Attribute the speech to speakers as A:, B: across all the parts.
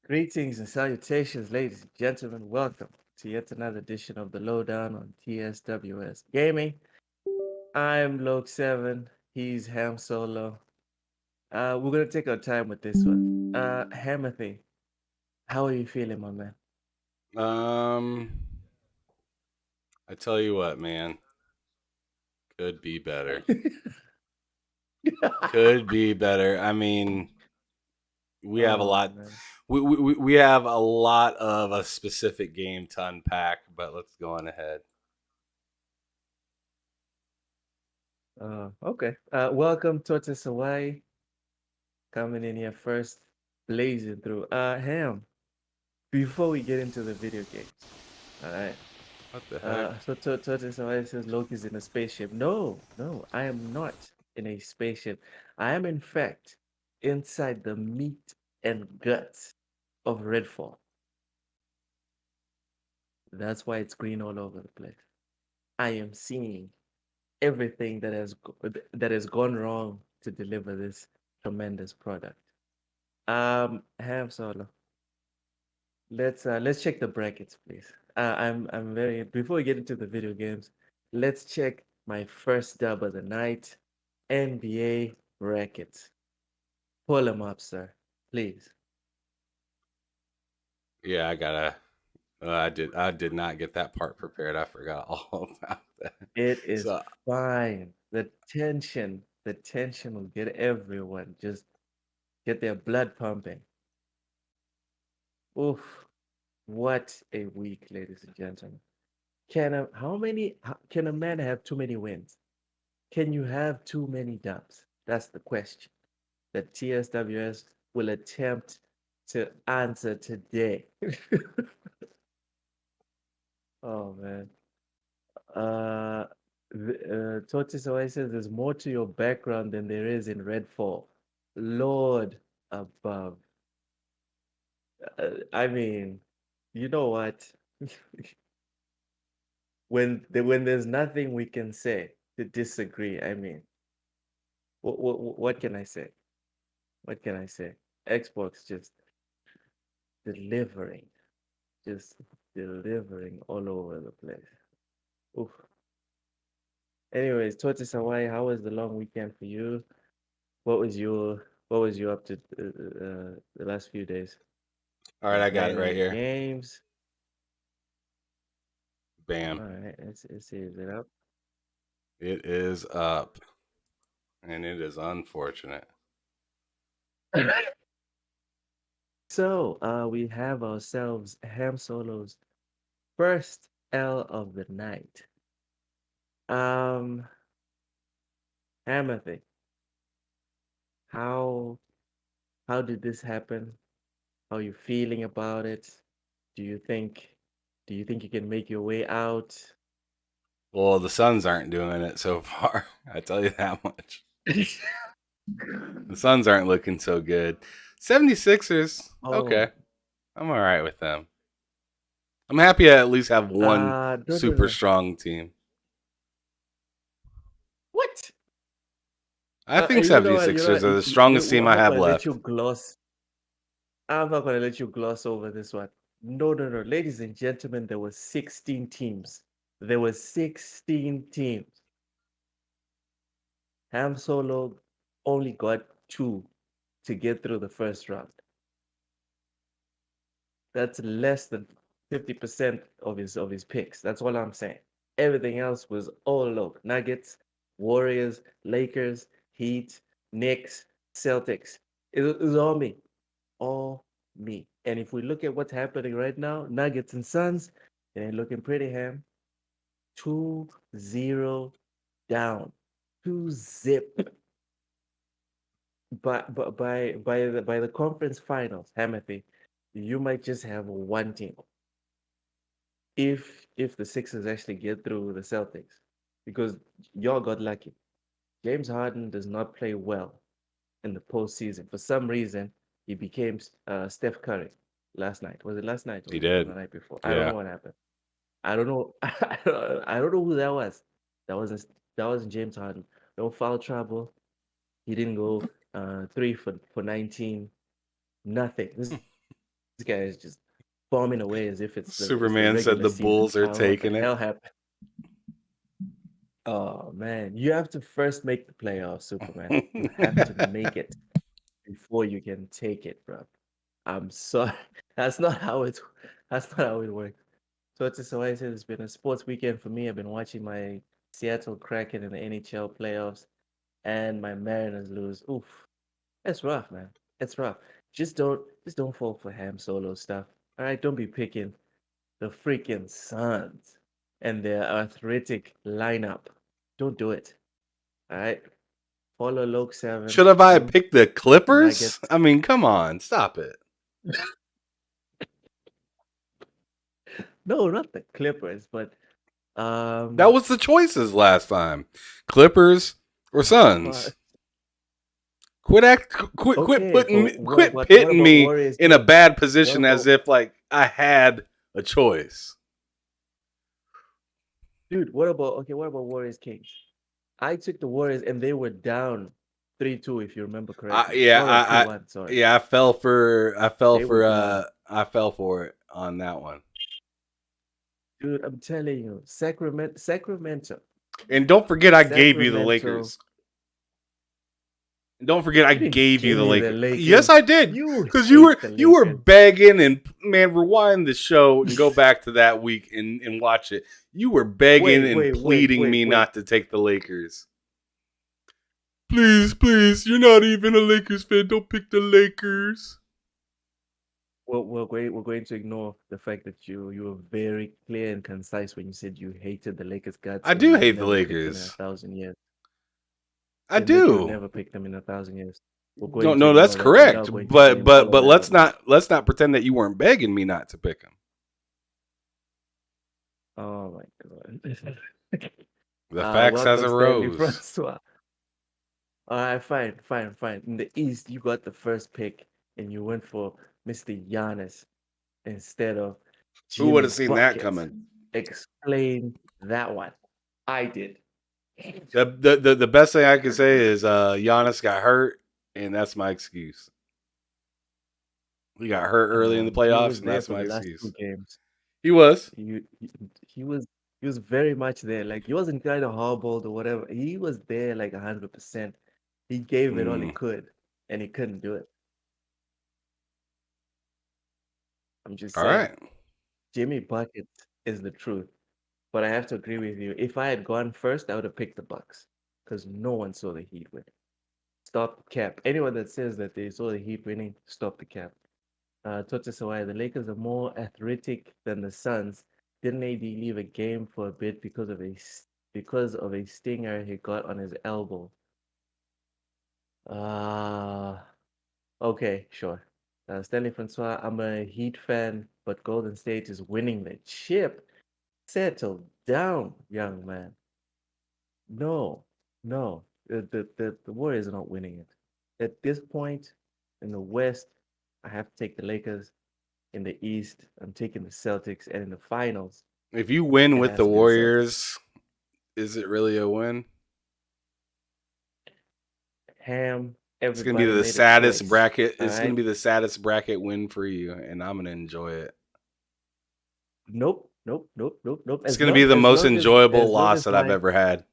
A: Greetings and salutations, ladies and gentlemen. Welcome to yet another edition of the Lowdown on TSWS Gaming. I'm Loke7. He's Ham Solo. We're gonna take our time with this one. Hamothy, how are you feeling, my man?
B: Um, I tell you what, man, could be better. Could be better. I mean, we have a
A: Oh
B: lot.
A: man.
B: We have a lot of a specific game to unpack, but let's go on ahead.
A: Okay. Welcome, Tortoise Hawaii. Coming in here first, blazing through. Ham, before we get into the video games, all right.
B: What the heck?
A: So somebody says Loki's in a spaceship. No, no, I am not in a spaceship. I am in fact inside the meat and guts of Redfall. That's why it's green all over the place. I am seeing everything that has gone wrong to deliver this tremendous product. Ham Solo. Let's check the brackets, please. I'm very before we get into the video games, let's check my first dub of the night, NBA brackets. Pull them up, sir, please.
B: Yeah, I gotta. I did not get that part prepared. I forgot all about that.
A: It is
B: So
A: fine. The tension will get everyone. Just get their blood pumping. Oof, what a week, ladies and gentlemen. Can a man have too many wins? Can you have too many dubs? That's the question that TSWS will attempt to answer today. Oh man. Uh, Tortoise always says there's more to your background than there is in Redfall. Lord above. I mean, you know what? When there's nothing we can say to disagree, I mean, what can I say? What can I say? Xbox just delivering, just delivering all over the place. Oof. Anyways, Tortoise Hawaii, how was the long weekend for you? What was you up to the last few days?
B: all right,
A: You
B: I got it
A: playing
B: right
A: any
B: here.
A: games?
B: Bam!
A: All right, let's see, is it up?
B: It is up, and it is unfortunate.
A: So, we have ourselves Ham Solo's first L of the night. Um, Hamothy, how how did this happen? How are you feeling about it? Do you think do you think you can make your way out?
B: Well, the Suns aren't doing it so far. I tell you that much. The Suns aren't looking so good. 76ers,
A: Oh,
B: okay. I'm all right with them. I'm happy I at least have one
A: no, no,
B: super
A: no.
B: strong team.
A: What?
B: I think
A: You know
B: 76ers
A: what?
B: are the strongest team
A: I'm
B: I
A: not
B: have
A: gonna let you
B: left.
A: gloss. I'm not gonna let you gloss over this one. No, no, no, ladies and gentlemen, there were 16 teams. There were 16 teams. Ham Solo only got two to get through the first round. That's less than 50% of his picks. That's all I'm saying. Everything else was all low. Nuggets, Warriors, Lakers, Heat, Knicks, Celtics. It was all me. All me. And if we look at what's happening right now, Nuggets and Suns, it ain't looking pretty, Ham. 2-0 down. 2-zip. By the conference finals, Hamothy, you might just have one team if the Sixers actually get through the Celtics, because y'all got lucky. James Harden does not play well in the postseason. For some reason, he became Steph Curry last night. Was it last night
B: He
A: or the
B: did.
A: night before? I don't
B: Yeah.
A: know what happened. I don't know. I don't know who that was. That wasn't that wasn't James Harden. No foul trouble. He didn't go 3 for 19. Nothing. This guy is just bombing away as if it's the
B: Superman said
A: regular
B: the
A: season.
B: Bulls are
A: I don't know what the
B: taking it.
A: hell happened. Oh man, you have to first make the playoffs, Superman. You have to make it before you can take it, bro. I'm sorry. That's not how it's that's not how it works. So it's why I said it's been a sports weekend for me. I've been watching my Seattle Kraken in the NHL playoffs and my Mariners lose. Oof. It's rough, man. It's rough. Just don't fall for ham solo stuff. All right, don't be picking the freaking Suns and their arthritic lineup. Don't do it. All right. Follow Loke 7,
B: Should have I
A: team
B: picked the Clippers?
A: Nuggets.
B: I mean, come on, stop it.
A: No, not the Clippers, but
B: That was the choices last time. Clippers or
A: but
B: Suns. Quit
A: okay,
B: putting
A: but
B: me,
A: what
B: quit
A: about what
B: pitting
A: about
B: me
A: Warriors
B: in a
A: Kings?
B: bad
A: What
B: position as
A: about
B: if like I had a choice.
A: dude, what about Warriors Kings? I took the Warriors and they were down 3-2 if you remember
B: I,
A: correctly.
B: yeah,
A: Oh no,
B: I, I
A: 2-1, sorry.
B: yeah,
A: They were down.
B: I fell for it on that one.
A: Dude, I'm telling you, Sacramento.
B: And don't forget I gave you the
A: Sacramento.
B: Lakers. And don't forget I
A: You didn't
B: gave you
A: give
B: the
A: me the
B: Lakers. Yes,
A: Lakers.
B: I did.
A: You
B: Cuz
A: hate the
B: you were
A: Lakers.
B: begging and man, rewind the show and go back to that week and watch it. You were begging
A: Wait,
B: and
A: wait, wait,
B: pleading
A: wait,
B: me
A: wait.
B: not to take the Lakers. Please, you're not even a Lakers fan. Don't pick the Lakers.
A: We're going to ignore the fact that you were very clear and concise when you said you hated the Lakers guts
B: I
A: and
B: do
A: you would
B: hate the
A: never pick them in a
B: Lakers.
A: thousand years.
B: I
A: And that you would
B: do.
A: never pick them in a thousand years. We're
B: No,
A: going to
B: no, that's
A: ignore that. We're now
B: correct.
A: going to
B: But
A: blame all
B: but
A: of
B: but
A: that on you.
B: let's not pretend that you weren't begging me not to pick them.
A: Oh my god.
B: The facts has
A: Welcome Stanley
B: arose.
A: Francois. All right, fine, fine, fine. In the East, you got the first pick and you went for Mr. Giannis instead of
B: Who would have
A: Jimmy
B: seen that
A: Buckets.
B: coming?
A: Explain that one. I did.
B: The best thing I can say is Giannis got hurt, and that's my excuse. He got hurt early in the
A: He
B: playoffs,
A: was
B: and
A: there
B: that's
A: for
B: my
A: the last
B: excuse.
A: 2 games.
B: He was.
A: He was very much there. Like he wasn't kind of hobbled or whatever. He was there like 100%. He gave it all he
B: Mm.
A: could, and he couldn't do it. I'm just
B: All
A: saying.
B: right.
A: Jimmy Buckets is the truth. But I have to agree with you. If I had gone first, I would have picked the Bucks because no one saw the Heat win. Stop the cap. Anyone that says that they saw the Heat winning, stop the cap. Tota Sawai, the Lakers are more athletic than the Suns. Didn't AD leave a game for a bit because of a stinger he got on his elbow? Uh okay, sure. Stanley Francois, I'm a Heat fan, but Golden State is winning the chip. Settle down, young man. No, no. The Warriors are not winning it. At this point in the West, I have to take the Lakers. In the East, I'm taking the Celtics. And in the finals,
B: If you win
A: it
B: with
A: has
B: the
A: to be the Celtics.
B: Warriors, is it really a win?
A: Ham,
B: It's gonna be
A: everybody
B: the
A: made a
B: saddest
A: choice.
B: bracket.
A: All
B: It's gonna
A: right.
B: be the saddest bracket win for you, and I'm gonna enjoy it.
A: Nope, nope, nope, nope, nope.
B: It's gonna be the most enjoyable
A: As long
B: loss
A: as
B: that I've ever had.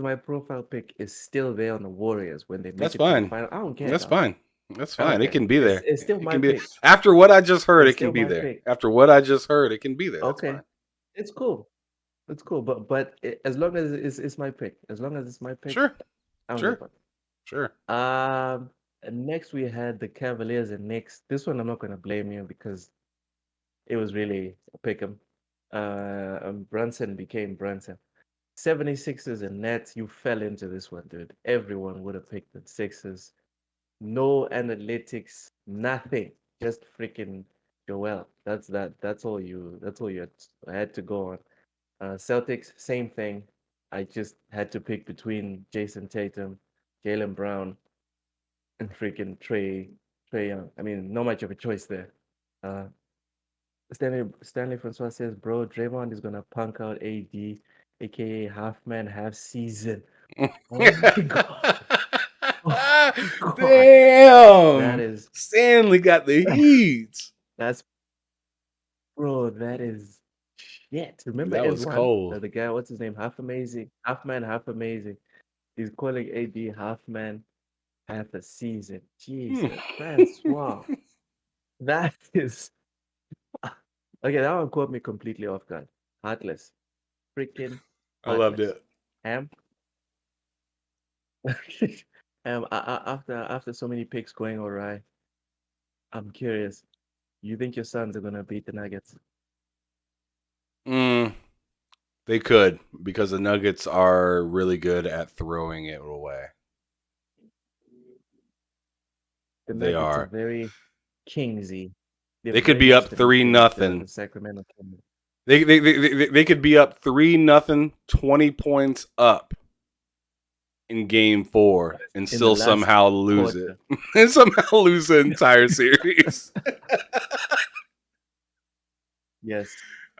A: my profile pick is still there on the Warriors when they
B: That's
A: make it to the
B: fine.
A: final, I don't care,
B: That's
A: dog.
B: fine. That's
A: I don't
B: fine. It
A: care.
B: can be
A: It's
B: there.
A: it's still
B: It
A: my
B: can be
A: pick.
B: after what I just heard.
A: It's
B: It can
A: still
B: be
A: my
B: there.
A: pick.
B: After what I just heard, it can be there. That's
A: Okay,
B: fine.
A: it's cool. It's cool. But as long as it's my pick, as long as it's my pick,
B: Sure.
A: I don't give a
B: Sure.
A: fuck.
B: Sure.
A: Um, Next we had the Cavaliers and Knicks. This one I'm not gonna blame you because it was really a pick 'em. Brunson became Brunson. 76ers and Nets, you fell into this one, dude. Everyone would have picked the Sixers. No analytics, nothing. Just freaking Joel. That's all you had to go on. Celtics, same thing. I just had to pick between Jason Tatum, Jalen Brown, and freaking Trey Young. I mean, not much of a choice there. Uh, Stanley Francois says, "Bro, Draymond is gonna punk out AD, aka half man, half season." Oh my god! Oh my god! That
B: Damn.
A: is
B: Stanley got the heat.
A: that's bro. That is shit. Remember
B: That was
A: S1,
B: cold.
A: the guy? What's his name? Half amazing, half man, half amazing. He's calling AD half man, half a season. Jesus, Francois. That is okay. That one caught me completely off guard. Heartless, freaking
B: I loved
A: heartless.
B: it.
A: Ham. After so many picks going awry, I'm curious. You think your Suns are gonna beat the Nuggets?
B: Mm, they could because the Nuggets are really good at throwing it away.
A: The
B: They
A: Nuggets are
B: are.
A: very Kingsy. They're
B: They could
A: very
B: be
A: much
B: up 3-0.
A: the Sacramento Kings.
B: They could be up 3-0, 20 points up in game 4 and
A: In the
B: still
A: last
B: somehow lose it.
A: quarter.
B: And somehow lose the entire series.
A: Yes,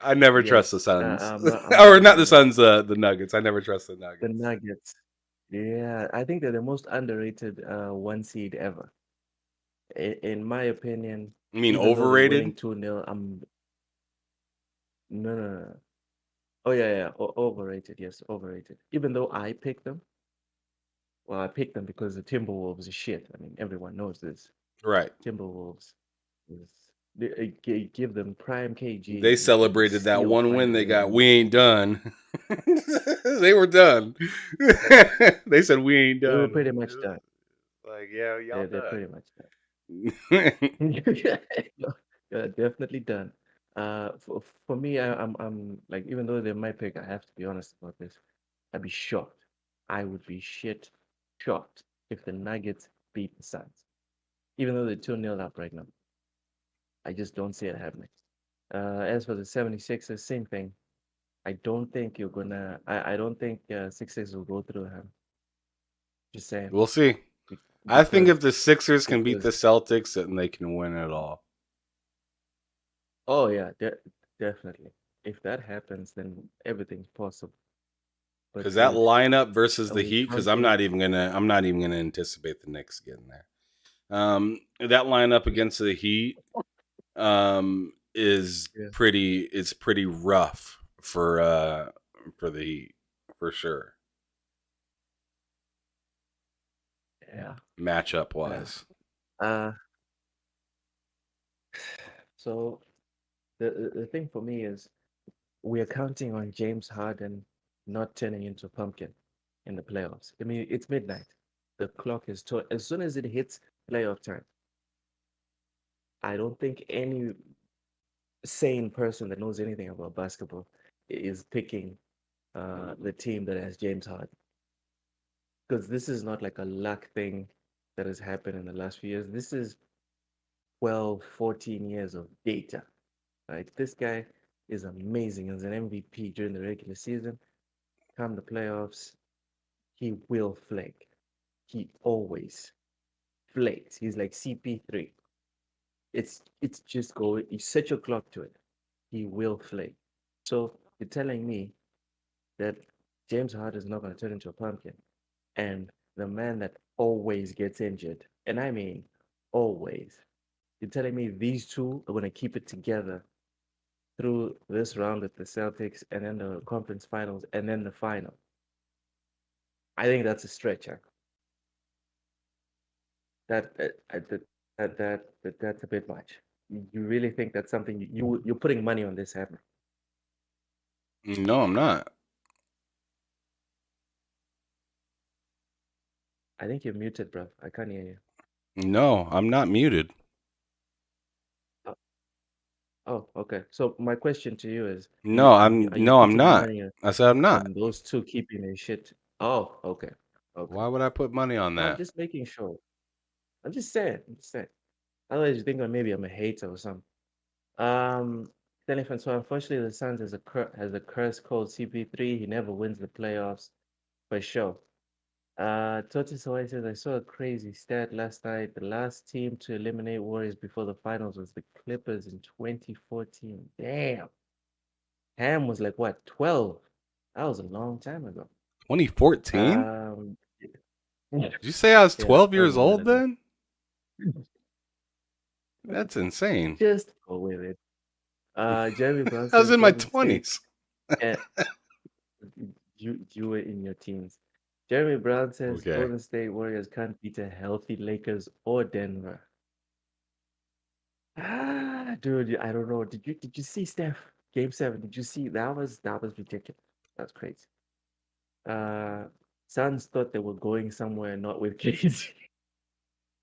B: I never trust the
A: yes.
B: Suns.
A: I'm not
B: Or not the
A: even
B: Suns, the Nuggets. I never trust the
A: the
B: Nuggets.
A: Nuggets. Yeah, I think they're the most underrated one seed ever. In my opinion,
B: I mean
A: even though they're winning
B: overrated?
A: 2-0, I'm no, no, no, no. Oh yeah, yeah, overrated. Yes, overrated. Even though I picked them, well, I picked them because the Timberwolves is shit. I mean, everyone knows this.
B: Right.
A: Timberwolves is give them prime
B: They
A: KG and
B: celebrated that
A: still
B: one
A: find
B: win
A: a
B: they
A: way to
B: got.
A: lose.
B: We ain't done. They were done. They said we ain't
A: They were
B: done.
A: pretty much done.
B: Like, yeah, y'all
A: They're
B: done.
A: pretty much done. Yeah, definitely done. For me, I'm like even though they're my pick, I have to be honest about this. I'd be shocked. I would be shit shocked if the Nuggets beat the Suns. Even though they're 2-0 up right now. I just don't see it happening. As for the 76ers, same thing. I don't think you're gonna I don't think Sixers will go through him. Just saying.
B: We'll see.
A: Be-
B: I think
A: Because
B: if the Sixers can beat the
A: because
B: Celtics, then they can win it all.
A: oh yeah, definitely. If that happens, then everything's possible. But
B: Because that lineup versus
A: are
B: the
A: we
B: Heat, because
A: counting?
B: I'm not even gonna anticipate the Knicks getting there. That lineup against the Heat is
A: Yeah,
B: pretty rough for the Heat for sure,
A: yeah,
B: matchup
A: yeah.
B: wise.
A: Uh, so the thing for me is we are counting on James Harden not turning into a pumpkin in the playoffs. I mean, it's midnight. The clock is as soon as it hits playoff time. I don't think any sane person that knows anything about basketball is picking the team that has James Harden because this is not like a luck thing that has happened in the last few years. This is 12, 14 years of data, right? This guy is amazing as an MVP during the regular season. Come the playoffs, he will flake. He always flakes. He's like CP3. It's just go. You set your clock to it. He will flake. So you're telling me that James Harden is not going to turn into a pumpkin, and the man that always gets injured, and I mean always. You're telling me these two are going to keep it together through this round with the Celtics, and then the conference finals, and then the final. I think that's a stretch. Huh? That, that's a bit much. You really think that's something you're putting money on this happening?
B: No, I'm not.
A: I think you're muted, bro. I can't hear you.
B: No, I'm not muted.
A: Oh, oh, okay. So my question to you is, are you
B: No, I'm
A: putting
B: not.
A: money
B: I said I'm not.
A: on those two keeping their shit? Oh, okay, okay.
B: Why would I put money on
A: No, I'm
B: that?
A: just making sure. I'm just saying. I'm just saying. Otherwise, you think maybe I'm a hater or something. Um, Elephant. So unfortunately, the Suns has a curse called CP3. He never wins the playoffs for sure. Totis Hawaii says, I saw a crazy stat last night. The last team to eliminate Warriors before the finals was the Clippers in 2014. Damn. Ham was like, what, 12? That was a long time ago.
B: 2014?
A: Um,
B: Did you say I was
A: yeah,
B: 12
A: that was
B: years
A: a while
B: old
A: ago.
B: then? That's insane.
A: Just go with it. Jeremy Brown
B: I was
A: says
B: in my
A: Golden State.
B: 20s.
A: eh, you were in your teens. Jeremy Brown says
B: Okay.
A: Golden State Warriors can't beat a healthy Lakers or Denver. Dude, I don't know. Did you see Steph Game 7? Did you see that was ridiculous. That's crazy. Uh, Suns thought they were going somewhere, not with KZ.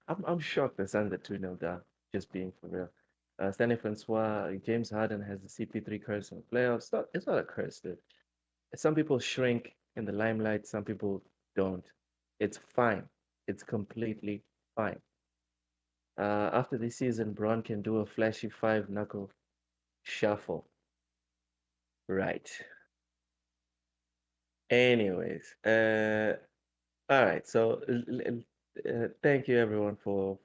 A: I'm shocked the Suns are 2-0 down. Just being for real. Stanley Francois, James Harden has the CP3 curse in the playoffs. It's not a curse, dude. Some people shrink in the limelight, some people don't. It's fine. It's completely fine. After this season, Braun can do a flashy five knuckle shuffle. Right. Anyways, all right. So, thank you everyone for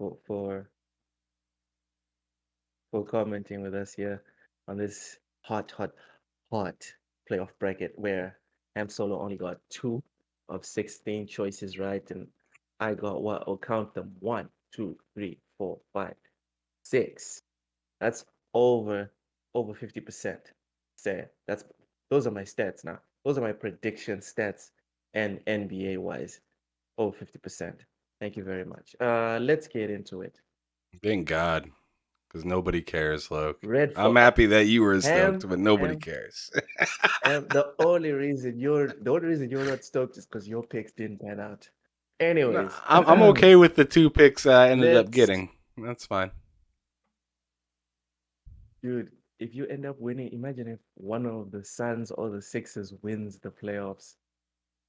A: commenting with us here on this hot, hot, hot playoff bracket where Ham Solo only got 2 of 16 choices right, and I got what? I'll count them: 1, 2, 3, 4, 5, 6. That's over 50%. Say those are my stats now. Those are my prediction stats and NBA wise. Over 50%. Thank you very much. Let's get into it.
B: Thank God. Because nobody cares, Loke.
A: Red
B: I'm
A: for
B: happy that you were stoked,
A: Ham,
B: but nobody
A: Ham,
B: cares.
A: Ham. The only reason you're not stoked is because your picks didn't pan out. Anyways,
B: I'm okay with the 2 picks I ended up
A: let's
B: getting. That's fine.
A: dude. If you end up winning, imagine if one of the Suns or the Sixers wins the playoffs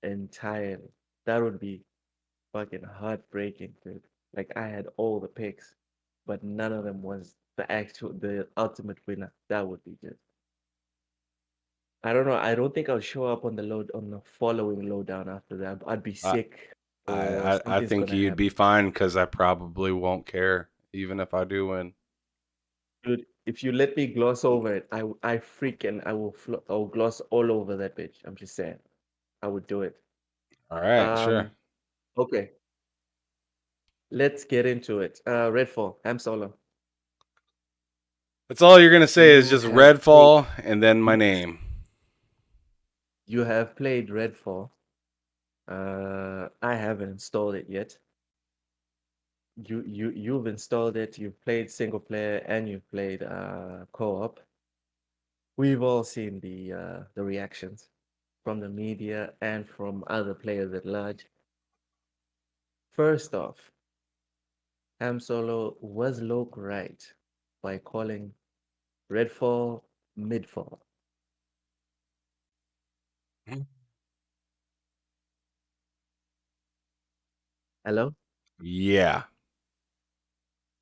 A: entirely. That would be fucking heartbreaking, dude. Like I had all the picks, but none of them was the ultimate winner. That would be just. I don't know. I don't think I'll show up on the following lowdown after that. I'd be
B: I,
A: sick or
B: I
A: something's
B: think
A: gonna
B: you'd be
A: happen.
B: fine because I probably won't care, even if I do win.
A: Dude, if you let me gloss over it, I freaking I'll gloss all over that bitch. I'm just saying. I would do it.
B: All right, sure.
A: Um, okay. Let's get into it. Redfall, Ham Solo.
B: That's all you're gonna say is
A: You
B: just
A: have played
B: Redfall and then my name.
A: you have played Redfall. I haven't installed it yet. You've installed it, you've played single player and you've played co-op. We've all seen the reactions from the media and from other players at large. First off, Ham Solo was Loke right by calling Redfall midfall. Hello?
B: Yeah.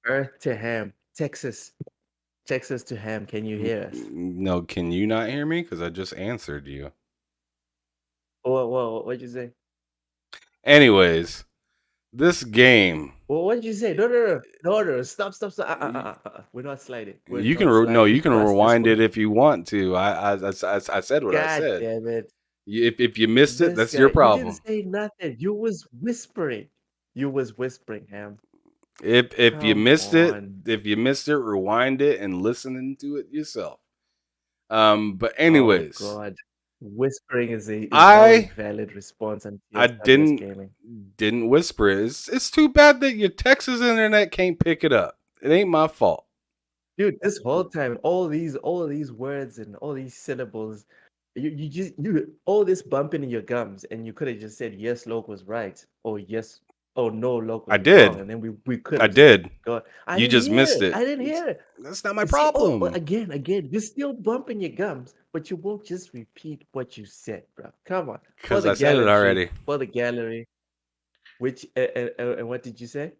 A: Earth to Ham, Texas to Ham. Can you hear us?
B: No, can you not hear me? Because I just answered you.
A: What'd you say?
B: Anyways, this game.
A: What did you say? No. Stop. We're not sliding. We're
B: You can
A: not
B: you
A: sliding
B: can
A: past this
B: rewind it
A: one.
B: if you want to. I said what I
A: God
B: said.
A: damn it.
B: If you missed it,
A: This
B: that's your
A: guy, you didn't
B: problem.
A: say nothing. You was whispering. You was whispering, Ham.
B: If you
A: Come
B: missed it,
A: on.
B: rewind it and listen to it yourself. But
A: Oh
B: anyways,
A: God. Whispering is now a
B: I
A: valid response until
B: I
A: Sunrise Gaming.
B: didn't whisper it. It's too bad that your Texas internet can't pick it up. It ain't my fault.
A: Dude, this whole time, all these words and all these syllables, you all this bumping in your gums, and you could have just said yes, Loke was right, or yes, or no, Loke
B: I
A: was wrong,
B: did.
A: and then we could
B: I
A: have just
B: did.
A: gone. I
B: You
A: didn't
B: just
A: hear
B: missed
A: it.
B: it.
A: I didn't hear it.
B: That's not my
A: You see,
B: problem.
A: again, you're still bumping your gums, but you won't just repeat what you said, bro. Come on,
B: Because I said it already.
A: for the gallery. Which and what did you say?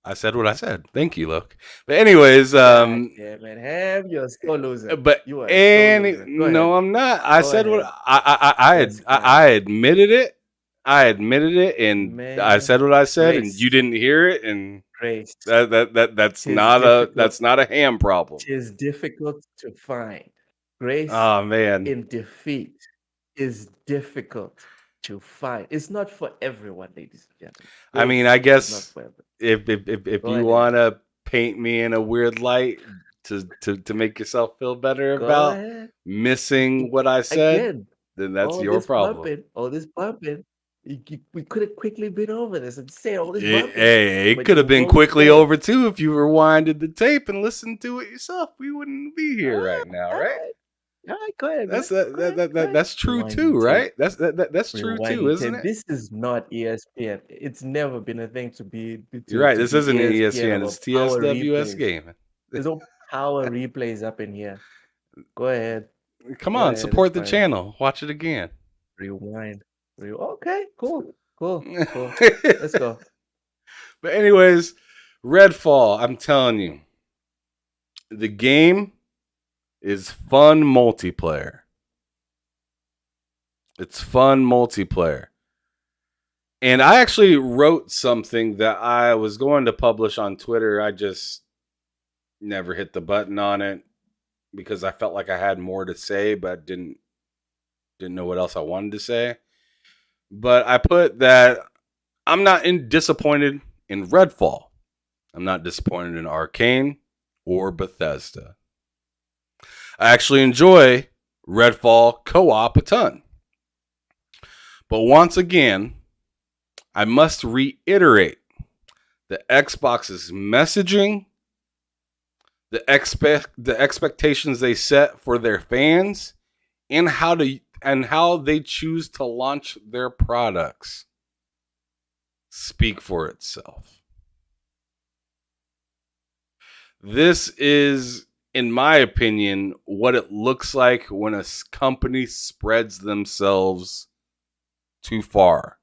B: I said what I said. Thank you, Look. But anyways,
A: God damn it, Ham, you're so loser.
B: but
A: You are so loser. Go ahead.
B: no, I'm not. I
A: Go
B: said what
A: ahead. Let's
B: I
A: crack.
B: admitted it. I admitted it, and I
A: Man,
B: said what I said, and you
A: grace,
B: didn't hear it, and
A: grace.
B: that's
A: Tis
B: not
A: difficult.
B: a ham problem.
A: Tis difficult to find. Grace
B: Oh man.
A: in defeat is difficult to find. It's not for everyone, ladies and gentlemen.
B: I mean, I
A: Grace is not
B: guess
A: for everyone.
B: if
A: Go
B: you
A: ahead.
B: want to paint me in a weird light to make yourself feel better
A: Go
B: about
A: ahead.
B: missing what I said,
A: Again,
B: then that's your problem.
A: all this bumping. We could have quickly been over this and say all this bumping,
B: Hey, it
A: but
B: could
A: you
B: have been
A: won't
B: quickly
A: say.
B: over too if you rewinded the tape and listened to it yourself. We wouldn't be
A: All
B: here
A: right,
B: right now,
A: all
B: right?
A: right, all right. Go ahead, man.
B: That's
A: Go ahead, go ahead.
B: that's true
A: Rewinding
B: too,
A: tape.
B: right? That's true too,
A: Rewinding
B: isn't
A: tape.
B: it?
A: This is not ESPN. It's never been a thing to be
B: You're right. This isn't an
A: ESPN
B: ESPN.
A: about
B: It's
A: power
B: TSWS
A: replays.
B: Gaming.
A: There's no power replays up in here. Go ahead.
B: Come
A: Go
B: on,
A: ahead. It's
B: support the
A: fine.
B: channel. Watch it again.
A: Rewind. Okay, cool. Let's go.
B: But anyways, Redfall, I'm telling you, the game is fun multiplayer. It's fun multiplayer. And I actually wrote something that I was going to publish on Twitter. I just never hit the button on it because I felt like I had more to say, but didn't know what else I wanted to say. But I put that I'm not disappointed in Redfall. I'm not disappointed in Arcane or Bethesda. I actually enjoy Redfall co-op a ton. But once again, I must reiterate the Xbox's messaging, the expectations they set for their fans, and how they choose to launch their products speak for itself. This is, in my opinion, what it looks like when a company spreads themselves too far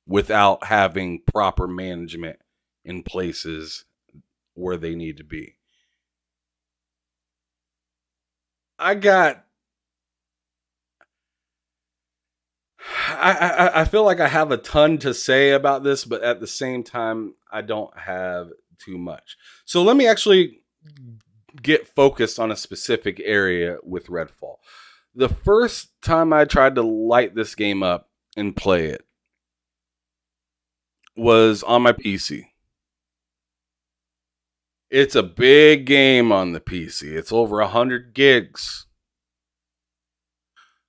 B: without having proper management in places where they need to be. I feel like I have a ton to say about this, but at the same time, I don't have too much. So let me actually get focused on a specific area with Redfall. The first time I tried to light this game up and play it was on my PC. It's a big game on the PC. It's over 100 gigs.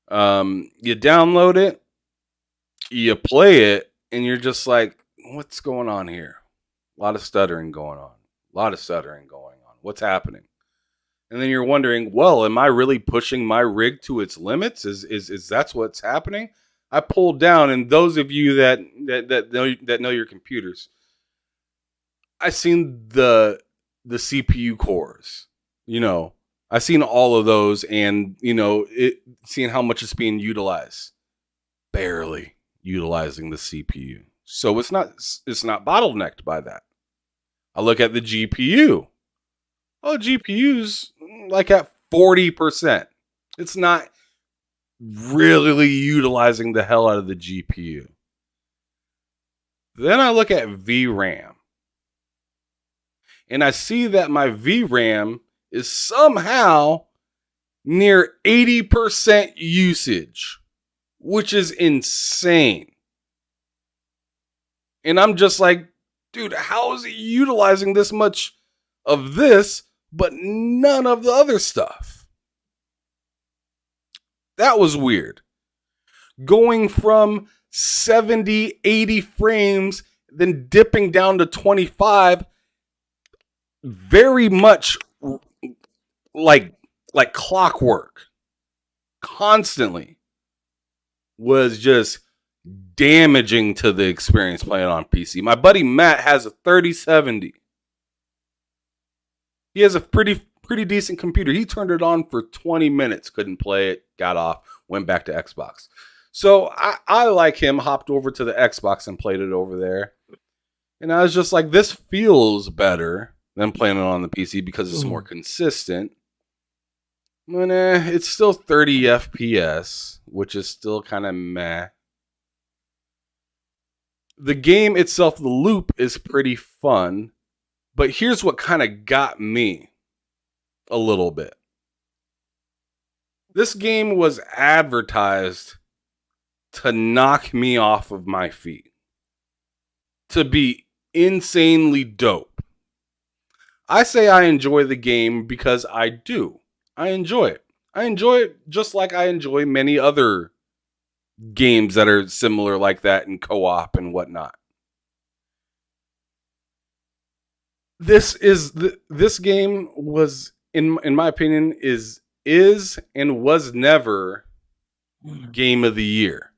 B: You download it, you play it, and you're just like, what's going on here? A lot of stuttering going on. What's happening? And then you're wondering, well, am I really pushing my rig to its limits? Is that's what's happening? I pulled down, and those of you that know your computers, I seen the CPU cores. I seen all of those, and seeing how much it's being utilized. Barely utilizing the CPU, so it's not bottlenecked by that. I look at the GPU. Oh, GPU's like at 40%. It's not really utilizing the hell out of the GPU. Then I look at VRAM. And I see that my VRAM is somehow near 80% usage, which is insane. And I'm just like, dude, how is it utilizing this much of this, but none of the other stuff? That was weird. Going from 70, 80 frames, then dipping down to 25, very much like clockwork, constantly, was just damaging to the experience playing on PC. My buddy Matt has a 3070. He has a pretty decent computer. He turned it on for 20 minutes, couldn't play it, got off, went back to Xbox. So I like him, hopped over to the Xbox and played it over there. And I was just like, this feels better than playing it on the PC because it's more consistent. But it's still 30 FPS, which is still kind of meh. the game itself, the loop is pretty fun, but here's what kind of got me a little bit. This game was advertised to knock me off of my feet, to be insanely dope. I say I enjoy the game because I do. I enjoy it. I enjoy it just like I enjoy many other games that are similar like that in co-op and whatnot. This game was in my opinion is and was never game of the year.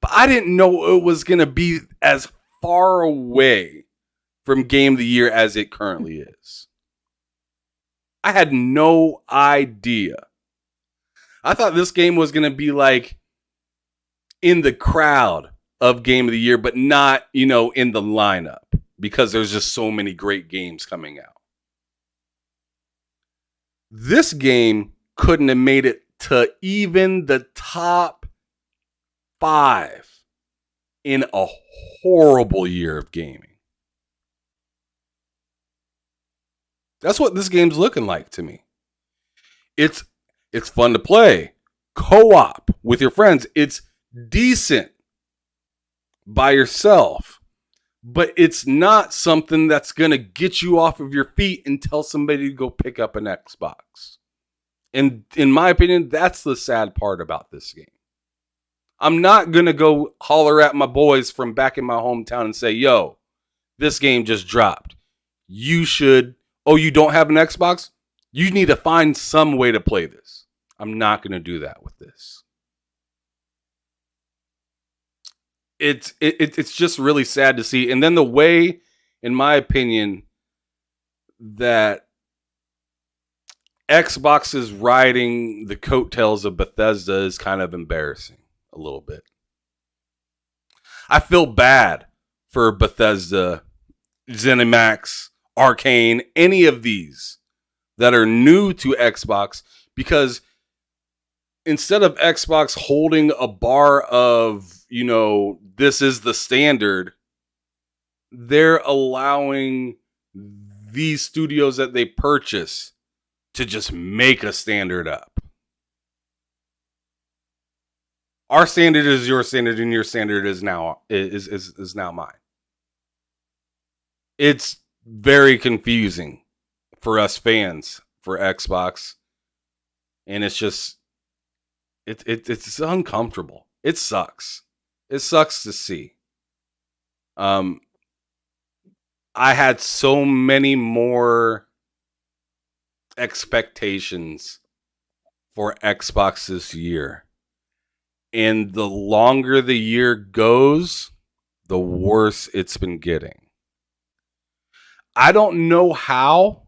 B: But I didn't know it was going to be as far away from game of the year as it currently is. I had no idea. I thought this game was going to be like in the crowd of game of the year, but not, in the lineup because there's just so many great games coming out. This game couldn't have made it to even the top 5 in a horrible year of gaming. That's what this game's looking like to me. It's fun to play. Co-op with your friends. It's decent by yourself. But it's not something that's going to get you off of your feet and tell somebody to go pick up an Xbox. And in my opinion, that's the sad part about this game. I'm not going to go holler at my boys from back in my hometown and say, yo, this game just dropped. You should, you don't have an Xbox? You need to find some way to play this. I'm not going to do that with this. It's just really sad to see. And then the way, in my opinion, that Xbox is riding the coattails of Bethesda is kind of embarrassing a little bit. I feel bad for Bethesda, ZeniMax, Arcane, any of these that are new to Xbox, because instead of Xbox holding a bar of, this is the standard, they're allowing these studios that they purchase to just make a standard up. Our standard is your standard, and your standard is now mine. It's very confusing for us fans for Xbox, and it's just it's uncomfortable. It sucks. It sucks to see. I had so many more expectations for Xbox this year. And the longer the year goes, the worse it's been getting. I don't know how,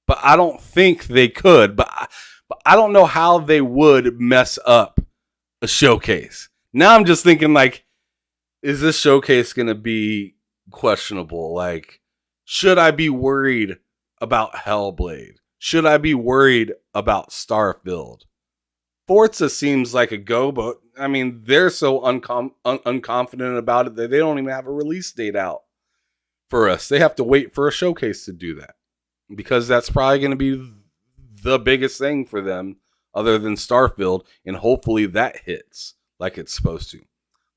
B: but I don't think they could. But I don't know how they would mess up a showcase. Now I'm just thinking, like, is this showcase going to be questionable? Like, should I be worried about Hellblade? Should I be worried about Starfield? Forza seems like a go, but I mean, they're so unconfident about it that they don't even have a release date out for us. They have to wait for a showcase to do that, because that's probably going to be the biggest thing for them other than Starfield, and hopefully that hits like it's supposed to.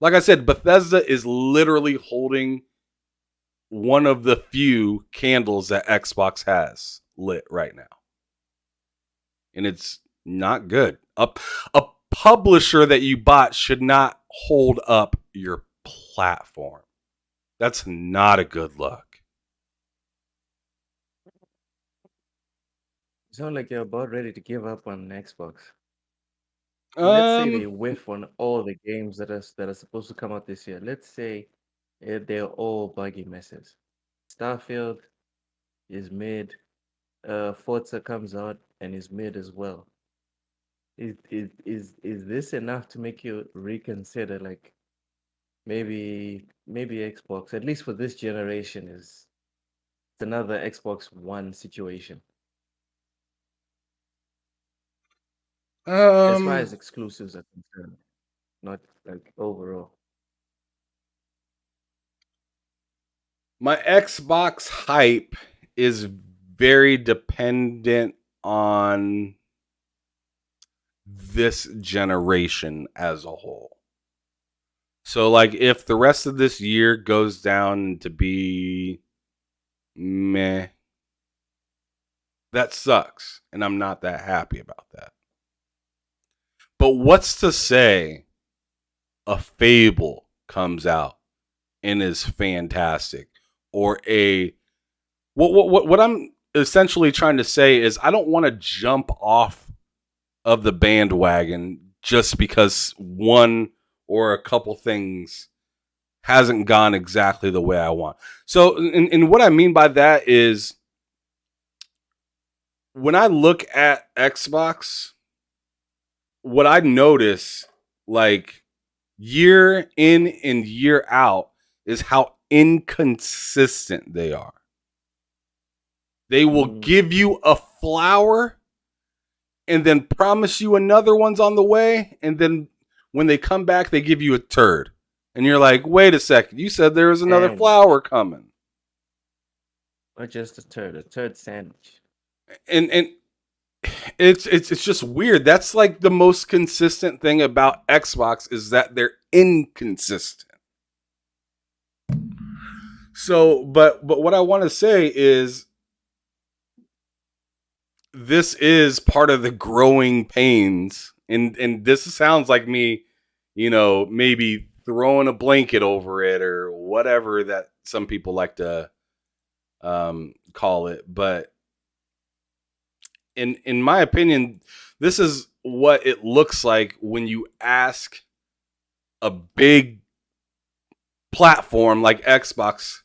B: Like I said, Bethesda is literally holding one of the few candles that Xbox has lit right now. And it's not good. A publisher that you bought should not hold up your platform. That's not a good look.
A: You sound like you're about ready to give up on Xbox. Let's say they whiff on all the games that are supposed to come out this year. Let's say they're all buggy messes. Starfield is mid. Forza comes out and is mid as well. Is this enough to make you reconsider, like, maybe Xbox, at least for this generation, it's another Xbox One situation as far as exclusives are concerned, not like overall.
B: My Xbox hype is very dependent on this generation as a whole. So, like, if the rest of this year goes down to be meh, that sucks. And I'm not that happy about that. But what's to say a Fable comes out and is fantastic? Or what I'm essentially trying to say is I don't want to jump off of the bandwagon just because one or a couple things hasn't gone exactly the way I want. So, and what I mean by that is when I look at Xbox, what I notice, like, year in and year out, is how inconsistent they are. They will give you a flower and then promise you another one's on the way, and then when they come back, they give you a turd. And you're like, wait a second, you said there was another flower coming.
A: Or just a turd sandwich.
B: And it's just weird. That's like the most consistent thing about Xbox is that they're inconsistent. So, but what I want to say is this is part of the growing pains, and this sounds like me, maybe throwing a blanket over it or whatever that some people like to call it. But in my opinion, this is what it looks like when you ask a big platform like Xbox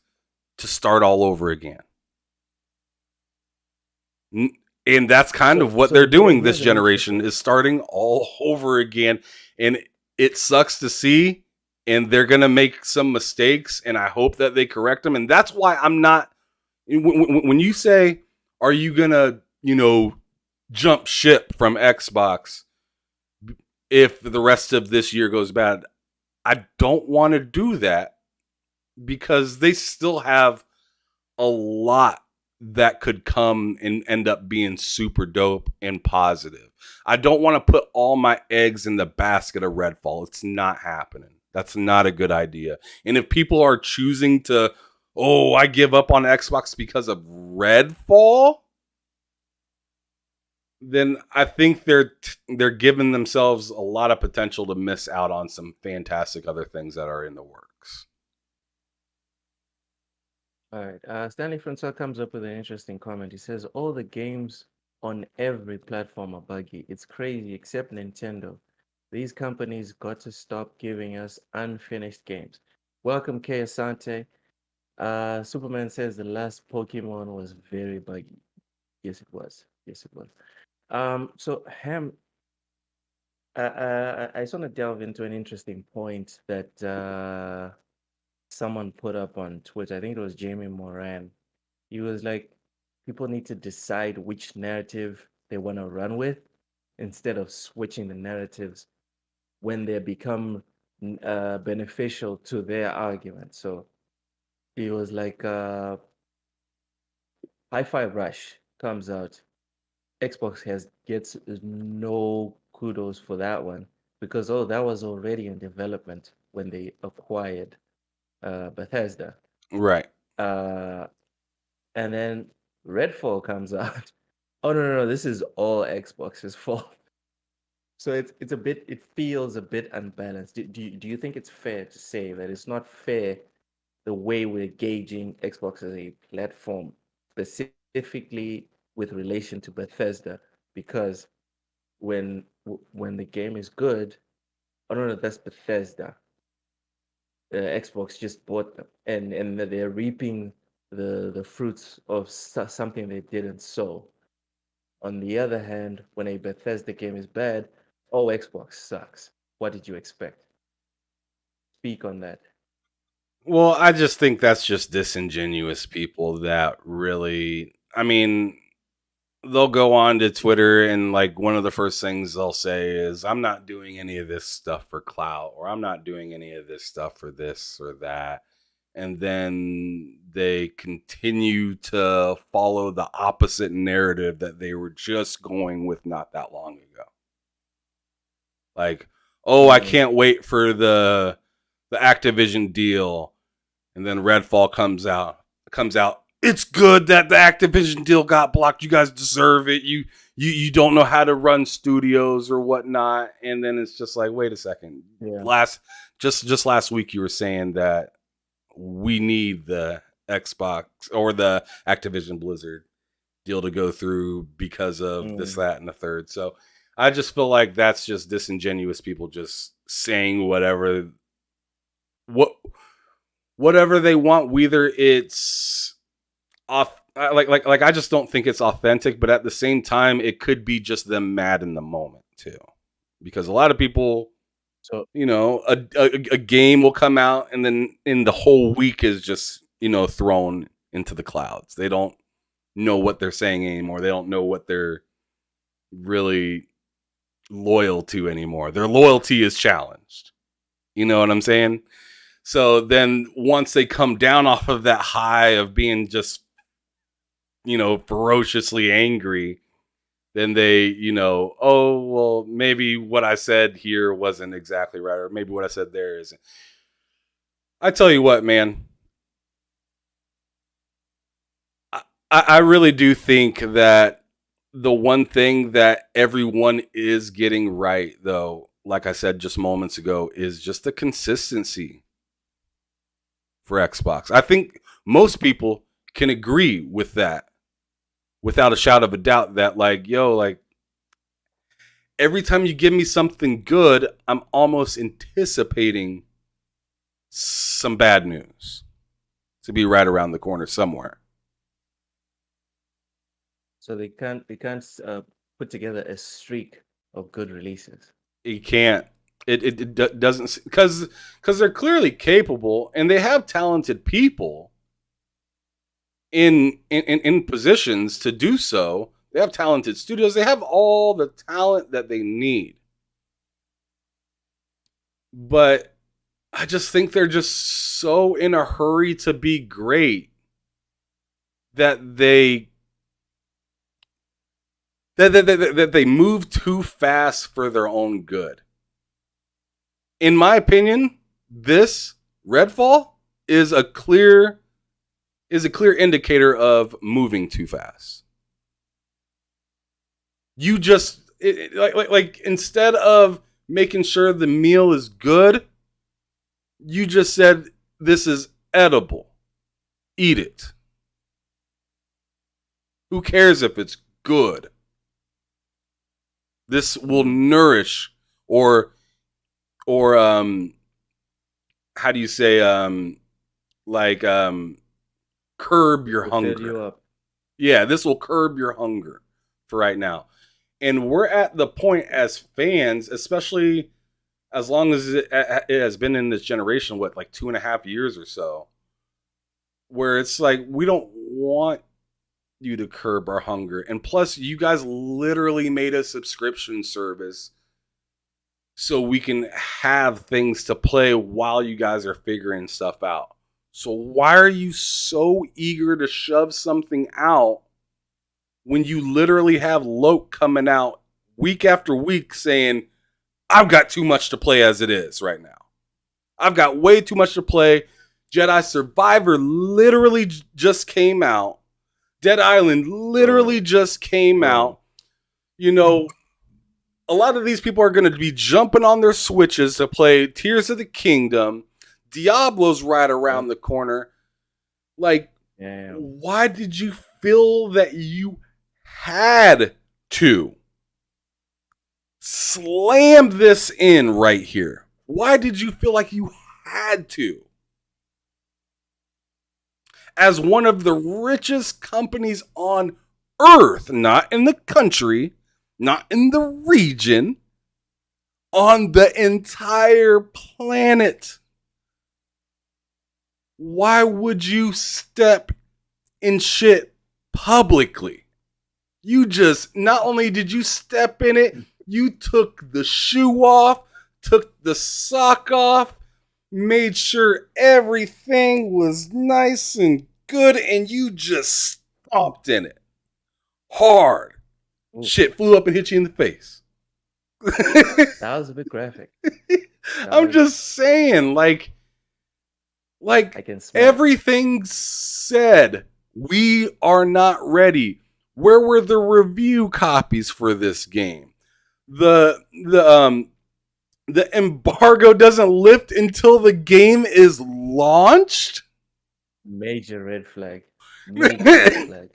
B: to start all over again. And that's kind of what they're doing this generation, is starting all over again. And it sucks to see, and they're going to make some mistakes, and I hope that they correct them. And that's why I'm not, when you say, are you going to, jump ship from Xbox if the rest of this year goes bad? I don't want to do that because they still have a lot that could come and end up being super dope and positive. I don't want to put all my eggs in the basket of Redfall. It's not happening. That's not a good idea. And if people are choosing to, I give up on Xbox because of Redfall, then I think they're giving themselves a lot of potential to miss out on some fantastic other things that are in the works.
A: All right. Stanley Francois comes up with an interesting comment. He says, all the games on every platform are buggy. It's crazy, except Nintendo. These companies got to stop giving us unfinished games. Welcome, K. Asante. Superman says the last Pokemon was very buggy. Yes, it was. Yes, it was. So Ham, I just want to delve into an interesting point that someone put up on Twitter. I think it was Jamie Moran. He was like, people need to decide which narrative they want to run with instead of switching the narratives when they become beneficial to their argument. So he was like, Hi-Fi Rush comes out. Xbox gets no kudos for that one because that was already in development when they acquired Bethesda.
B: Right.
A: And then Redfall comes out. Oh no, this is all Xbox's fault. So it feels a bit unbalanced. Do you think it's fair to say that it's not fair the way we're gauging Xbox as a platform, specifically with relation to Bethesda? Because when the game is good, oh no, that's Bethesda. Xbox just bought them, and they're reaping the fruits of something they didn't sow. On the other hand, when a Bethesda game is bad, Xbox sucks. What did you expect? Speak on that.
B: Well, I just think that's just disingenuous people that really, I mean, they'll go on to Twitter and like one of the first things they'll say is, I'm not doing any of this stuff for clout, or I'm not doing any of this stuff for this or that. and then they continue to follow the opposite narrative that they were just going with not that long ago. Like, oh, I
A: Mm,
B: can't wait for the Activision deal, and then Redfall comes out. It's good that the Activision deal got blocked. You guys deserve it. You don't know how to run studios or whatnot. And then it's just like, wait a second.
A: yeah.
B: Just last week you were saying that we need the Xbox or the Activision Blizzard deal to go through because of this,
A: Mm,
B: that, and the third. So I just feel like that's just disingenuous people just saying whatever they want, whether it's off like I just don't think it's authentic, but at the same time it could be just them mad in the moment too. Because a lot of people,
A: so
B: a game will come out and then in the whole week is just, thrown into the clouds. They don't know what they're saying anymore. They don't know what they're really loyal to anymore. Their loyalty is challenged. You know what I'm saying? So then once they come down off of that high of being just, ferociously angry, then they, oh, well, maybe what I said here wasn't exactly right, or maybe what I said there isn't. I tell you what, man, I really do think that the one thing that everyone is getting right, though, like I said just moments ago, is just the consistency for Xbox. I think most people can agree with that without a shadow of a doubt that, like, yo, like, every time you give me something good, I'm almost anticipating some bad news to be right around the corner somewhere.
A: so they can't put together a streak of good releases.
B: You can't. It doesn't, because they're clearly capable and they have talented people in positions to do so. They have talented studios. They have all the talent that they need. But I just think they're just so in a hurry to be great that they move too fast for their own good. In my opinion, this Redfall is a clear indicator of moving too fast. You just like instead of making sure the meal is good, you just said this is edible. Eat it. Who cares if it's good? This will nourish or how do you say like curb your
A: To fill you
B: hunger.
A: up.
B: Yeah, this will curb your hunger for right now. And we're at the point as fans, especially as long as it has been in this generation, what, like 2.5 years or so, where it's like, we don't want you to curb our hunger. And plus, you guys literally made a subscription service so we can have things to play while you guys are figuring stuff out. So why are you so eager to shove something out when you literally have Loke coming out week after week saying, I've got too much to play as it is right now. I've got way too much to play. Jedi Survivor literally just came out. Dead Island literally just came out. You know, a lot of these people are going to be jumping on their Switches to play Tears of the Kingdom. Diablo's right around the corner. Like,
A: Yeah.
B: why did you feel that you had to slam this in right here? Why did you feel like you had to? As one of the richest companies on earth, not in the country, not in the region, on the entire planet, why would you step in shit publicly? You just, not only did you step in it, you took the shoe off, took the sock off, made sure everything was nice and good, and you just stomped in it hard.
A: Ooh,
B: Shit flew up and hit you in the face.
A: that was a bit graphic. That
B: I'm
A: was.
B: just saying,
A: I
B: like
A: can smell it.
B: everything said, we are not ready. Where were the review copies for this game? The the um the embargo doesn't lift until the game is launched.
A: Major red flag. Major red
B: The
A: flag.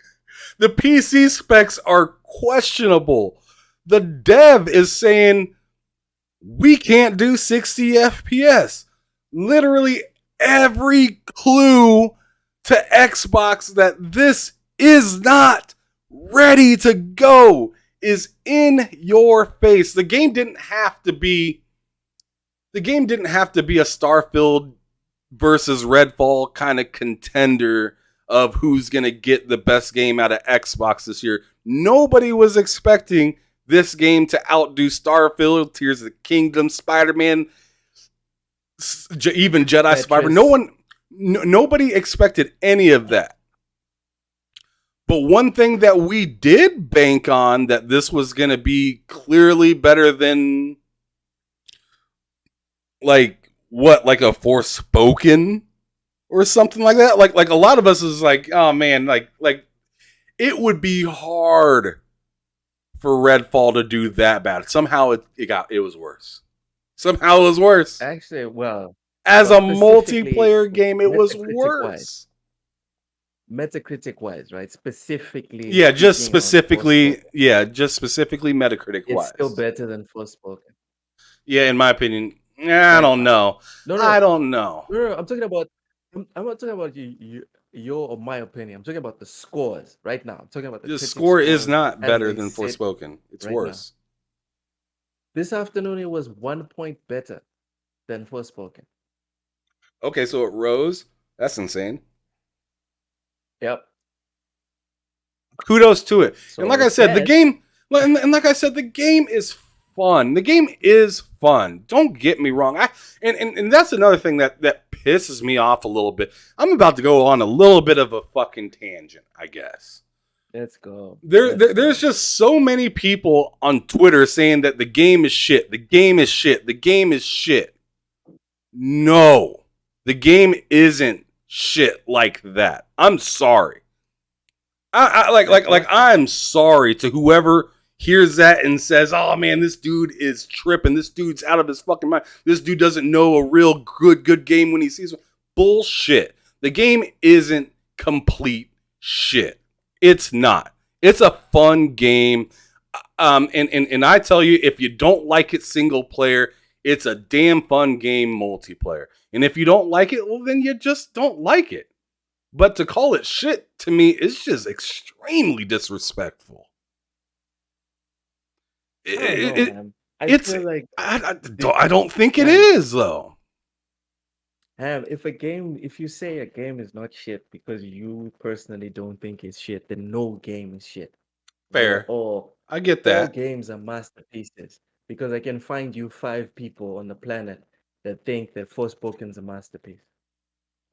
B: PC specs are questionable. The dev is saying we can't do 60 FPS. Literally every clue to Xbox that this is not ready to go is in your face. The game didn't have to be a Starfield versus Redfall kind of contender of who's going to get the best game out of Xbox this year. Nobody was expecting this game to outdo Starfield, Tears of the Kingdom, Spider-Man, even Jedi Survivor.
A: Tetris.
B: Nobody expected any of that. But one thing that we did bank on that this was going to be clearly better than like a Forspoken or something like that. Like a lot of us is like, oh man, like it would be hard for Redfall to do that bad. Somehow it was worse. Somehow it was worse.
A: Actually, well,
B: As a
A: specifically
B: multiplayer game, it was
A: Metacritic wise.
B: worse.
A: Metacritic wise, right? Specifically
B: Yeah, just
A: speaking on
B: specifically,
A: Forspoken,
B: Metacritic
A: it's still
B: wise.
A: better than Forspoken.
B: Yeah, in my opinion, I
A: Right
B: don't
A: now.
B: know.
A: No,
B: I
A: no,
B: don't know.
A: no, no. I'm talking about. I'm not talking about your or my opinion. I'm talking about the scores right now. I'm talking about the
B: The
A: critic
B: score is
A: scores
B: not
A: as
B: better
A: they
B: than
A: sit
B: Forspoken. It's
A: right now.
B: worse.
A: This afternoon, it was 1 point better than Forspoken.
B: Okay, so it rose. That's insane.
A: Yep.
B: Kudos to it. And
A: So
B: like I
A: it's
B: said, the
A: sad.
B: game, and like I said, the game is fun. The game is fun. Don't get me wrong. And that's another thing that pisses me off a little bit. I'm about to go on a little bit of a fucking tangent, I guess.
A: Let's go.
B: There's just so many people on Twitter saying that the game is shit. The game is shit. The game is shit. No, the game isn't shit like that. I'm sorry. Like I'm sorry to whoever hears that and says, "Oh man, this dude is tripping. This dude's out of his fucking mind. This dude doesn't know a real good game when he sees one." Bullshit. The game isn't complete shit. It's not. It's a fun game. And I tell you, if you don't like it single player, it's a damn fun game multiplayer. And if you don't like it, well, then you just don't like it. But to call it shit to me is just extremely disrespectful.
A: I don't know, man. I
B: It's
A: feel like
B: I don't think it
A: Ham,
B: is though.
A: if you say a game is not shit because you personally don't think it's shit, then no game is shit. They're
B: Fair, I get
A: all
B: that.
A: games are masterpieces because I can find you 5 people on the planet that think that Forspoken's a masterpiece.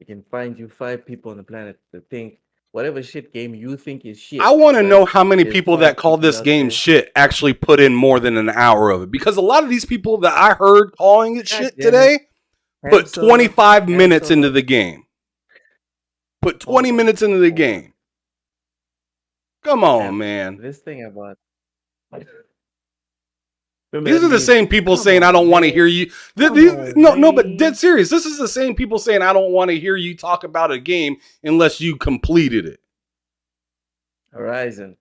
A: I can find you 5 people on the planet that think whatever shit game you think is
B: I
A: shit,
B: want to
A: right?
B: know how many
A: There's
B: people
A: five
B: that call
A: people
B: this
A: out
B: game
A: there.
B: shit actually put in more than an hour of it. Because a lot of these people that I heard calling it
A: God
B: shit
A: damn it.
B: today
A: Ham
B: put
A: Solo,
B: 25
A: Ham
B: minutes into
A: Solo,
B: the game. Put 20
A: hold on,
B: minutes into the
A: hold on.
B: game. Come on,
A: Ham,
B: man.
A: this thing about remember
B: These
A: that
B: are the
A: meme?
B: same people
A: Come
B: saying I
A: on,
B: don't want to hear
A: man.
B: you.
A: Come on,
B: No, but dead
A: man.
B: serious. This is the same people saying I don't want to hear you talk about a game unless you completed it.
A: Horizon.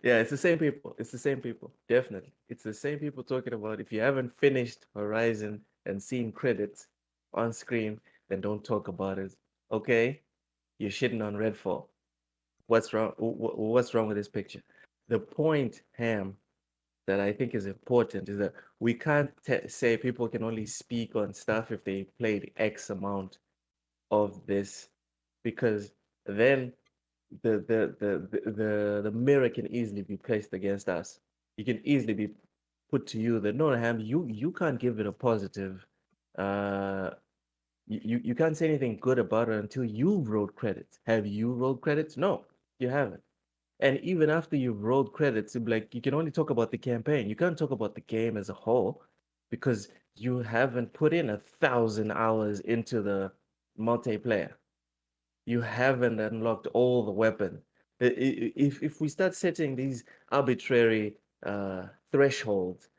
A: Yeah, it's the same people. It's the same people. Definitely. It's the same people talking about if you haven't finished Horizon and seen credits on screen, then don't talk about it. Okay? You're shitting on Redfall. What's wrong? What's wrong with this picture? The point, Ham, that I think is important is that we can't say people can only speak on stuff if they played X amount of this, because then the mirror can easily be placed against us. You can easily be put to you that no, Ham, you can't give it a positive. Uh, you can't say anything good about it until you wrote credits. Have you wrote credits? No, you haven't. And even after you've rolled credits, it'd be like you can only talk about the campaign. You can't talk about the game as a whole because you haven't put in 1,000 hours into the multiplayer. You haven't unlocked all the weapons. If we start setting these arbitrary thresholds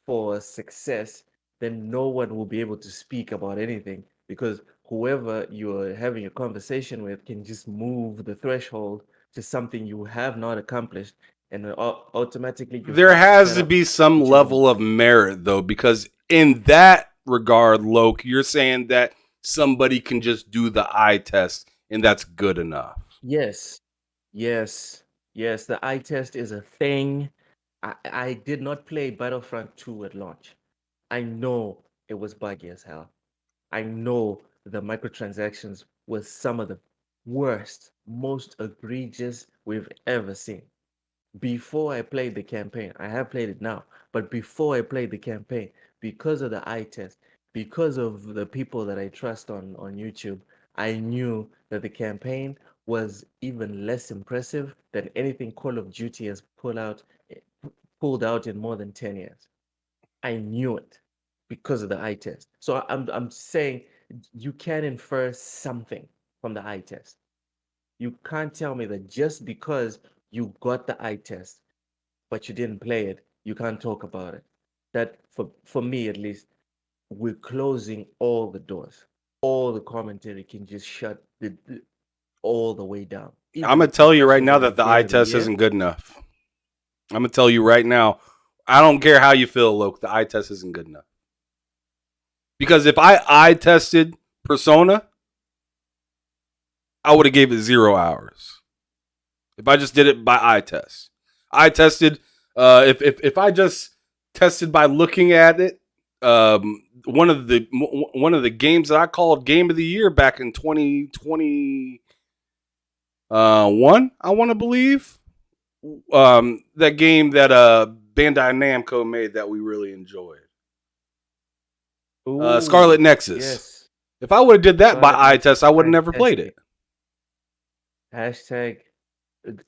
A: for success, then no one will be able to speak about anything because whoever you're having a conversation with can just move the threshold to something you have not accomplished, and then automatically you
B: There
A: have to
B: has
A: shut
B: to
A: up,
B: be some
A: which is
B: level of merit, though, because in that regard, Loke, you're saying that somebody can just do the eye test and that's good enough.
A: yes, yes, yes. The eye test is a thing. I did not play Battlefront 2 at launch. I know it was buggy as hell. I know the microtransactions were some of the worst, most egregious we've ever seen. Before I played the campaign, I have played it now, but before I played the campaign, because of the eye test, because of the people that I trust on YouTube, I knew that the campaign was even less impressive than anything Call of Duty has pulled out in more than 10 years. I knew it because of the eye test. So I'm saying you can infer something from the eye test. You can't tell me that just because you got the eye test but you didn't play it, you can't talk about it. That for me at least, we're closing all the doors. All the commentary can just shut all the way down.
B: I'm
A: Even
B: going
A: the
B: to tell you right
A: professors
B: now
A: of the
B: that the
A: game
B: eye
A: of the
B: test
A: year.
B: isn't good enough. I'm going to tell you right now, I don't care how you feel, Loke, the eye test isn't good enough. Because if I eye tested Persona, I would have gave it 0 hours. If I just did it by eye test. I tested, if I just tested by looking at it, one of the games that I called Game of the Year back in 2021, I want to believe, that game that Bandai Namco made that we really enjoyed, Scarlet
A: Ooh,
B: Nexus.
A: yes.
B: If I would have did that by
A: Scarlet
B: eye
A: Nexus
B: test, I
A: is
B: would have never played it.
A: fantastic. Hashtag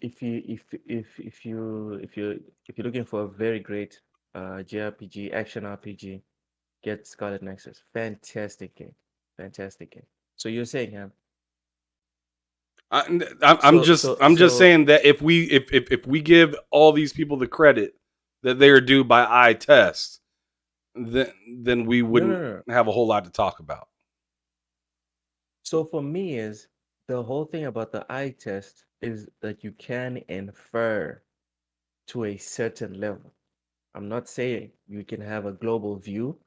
A: if you're looking for a very great JRPG action RPG, get Scarlet Nexus. Fantastic game. Fantastic game. So you're saying,
B: I'm
A: so
B: just
A: so
B: I'm just
A: so
B: saying that if we give all these people the credit that they are due by eye test, then we
A: no no
B: wouldn't
A: no.
B: have a whole lot to talk about.
A: So for me is the whole thing about the eye test is that you can infer to a certain level. I'm not saying you can have a global view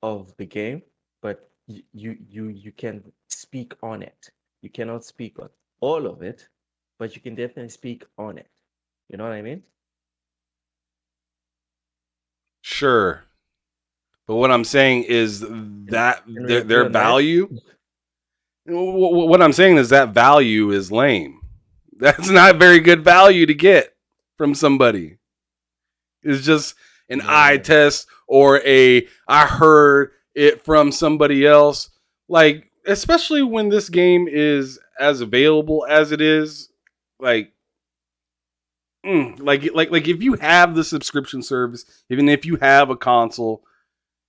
A: of the game, but you can speak on it. You cannot speak on all of it, but you can definitely speak on it. You know what I mean?
B: Sure, but what I'm saying is that
A: Can we agree
B: their
A: on that?
B: value. What I'm saying is that value is lame. That's not very good value to get from somebody. It's just an eye
A: Man,
B: test or a I heard it from somebody else. Like, especially when this game is as available as it is, like like if you have the subscription service, even if you have a console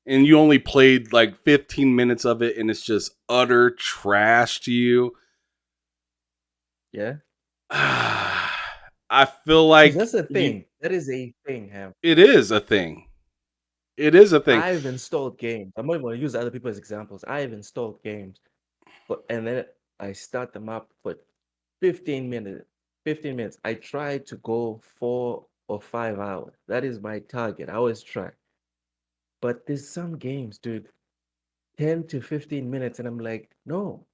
B: and you only played like 15 minutes of it and it's just utter trash to you,
A: yeah.
B: I feel
A: Because
B: like
A: that's a
B: you
A: thing. That is a thing, Ham.
B: it is a thing. It is a thing.
A: I've installed games. I'm not even going to use other people's examples. I've installed games, but and then I start them up for 15 minutes. 15 minutes. I try to go 4 or 5 hours. That is my target. I always try. But there's some games, dude, 10 to 15 minutes, and I'm like, no,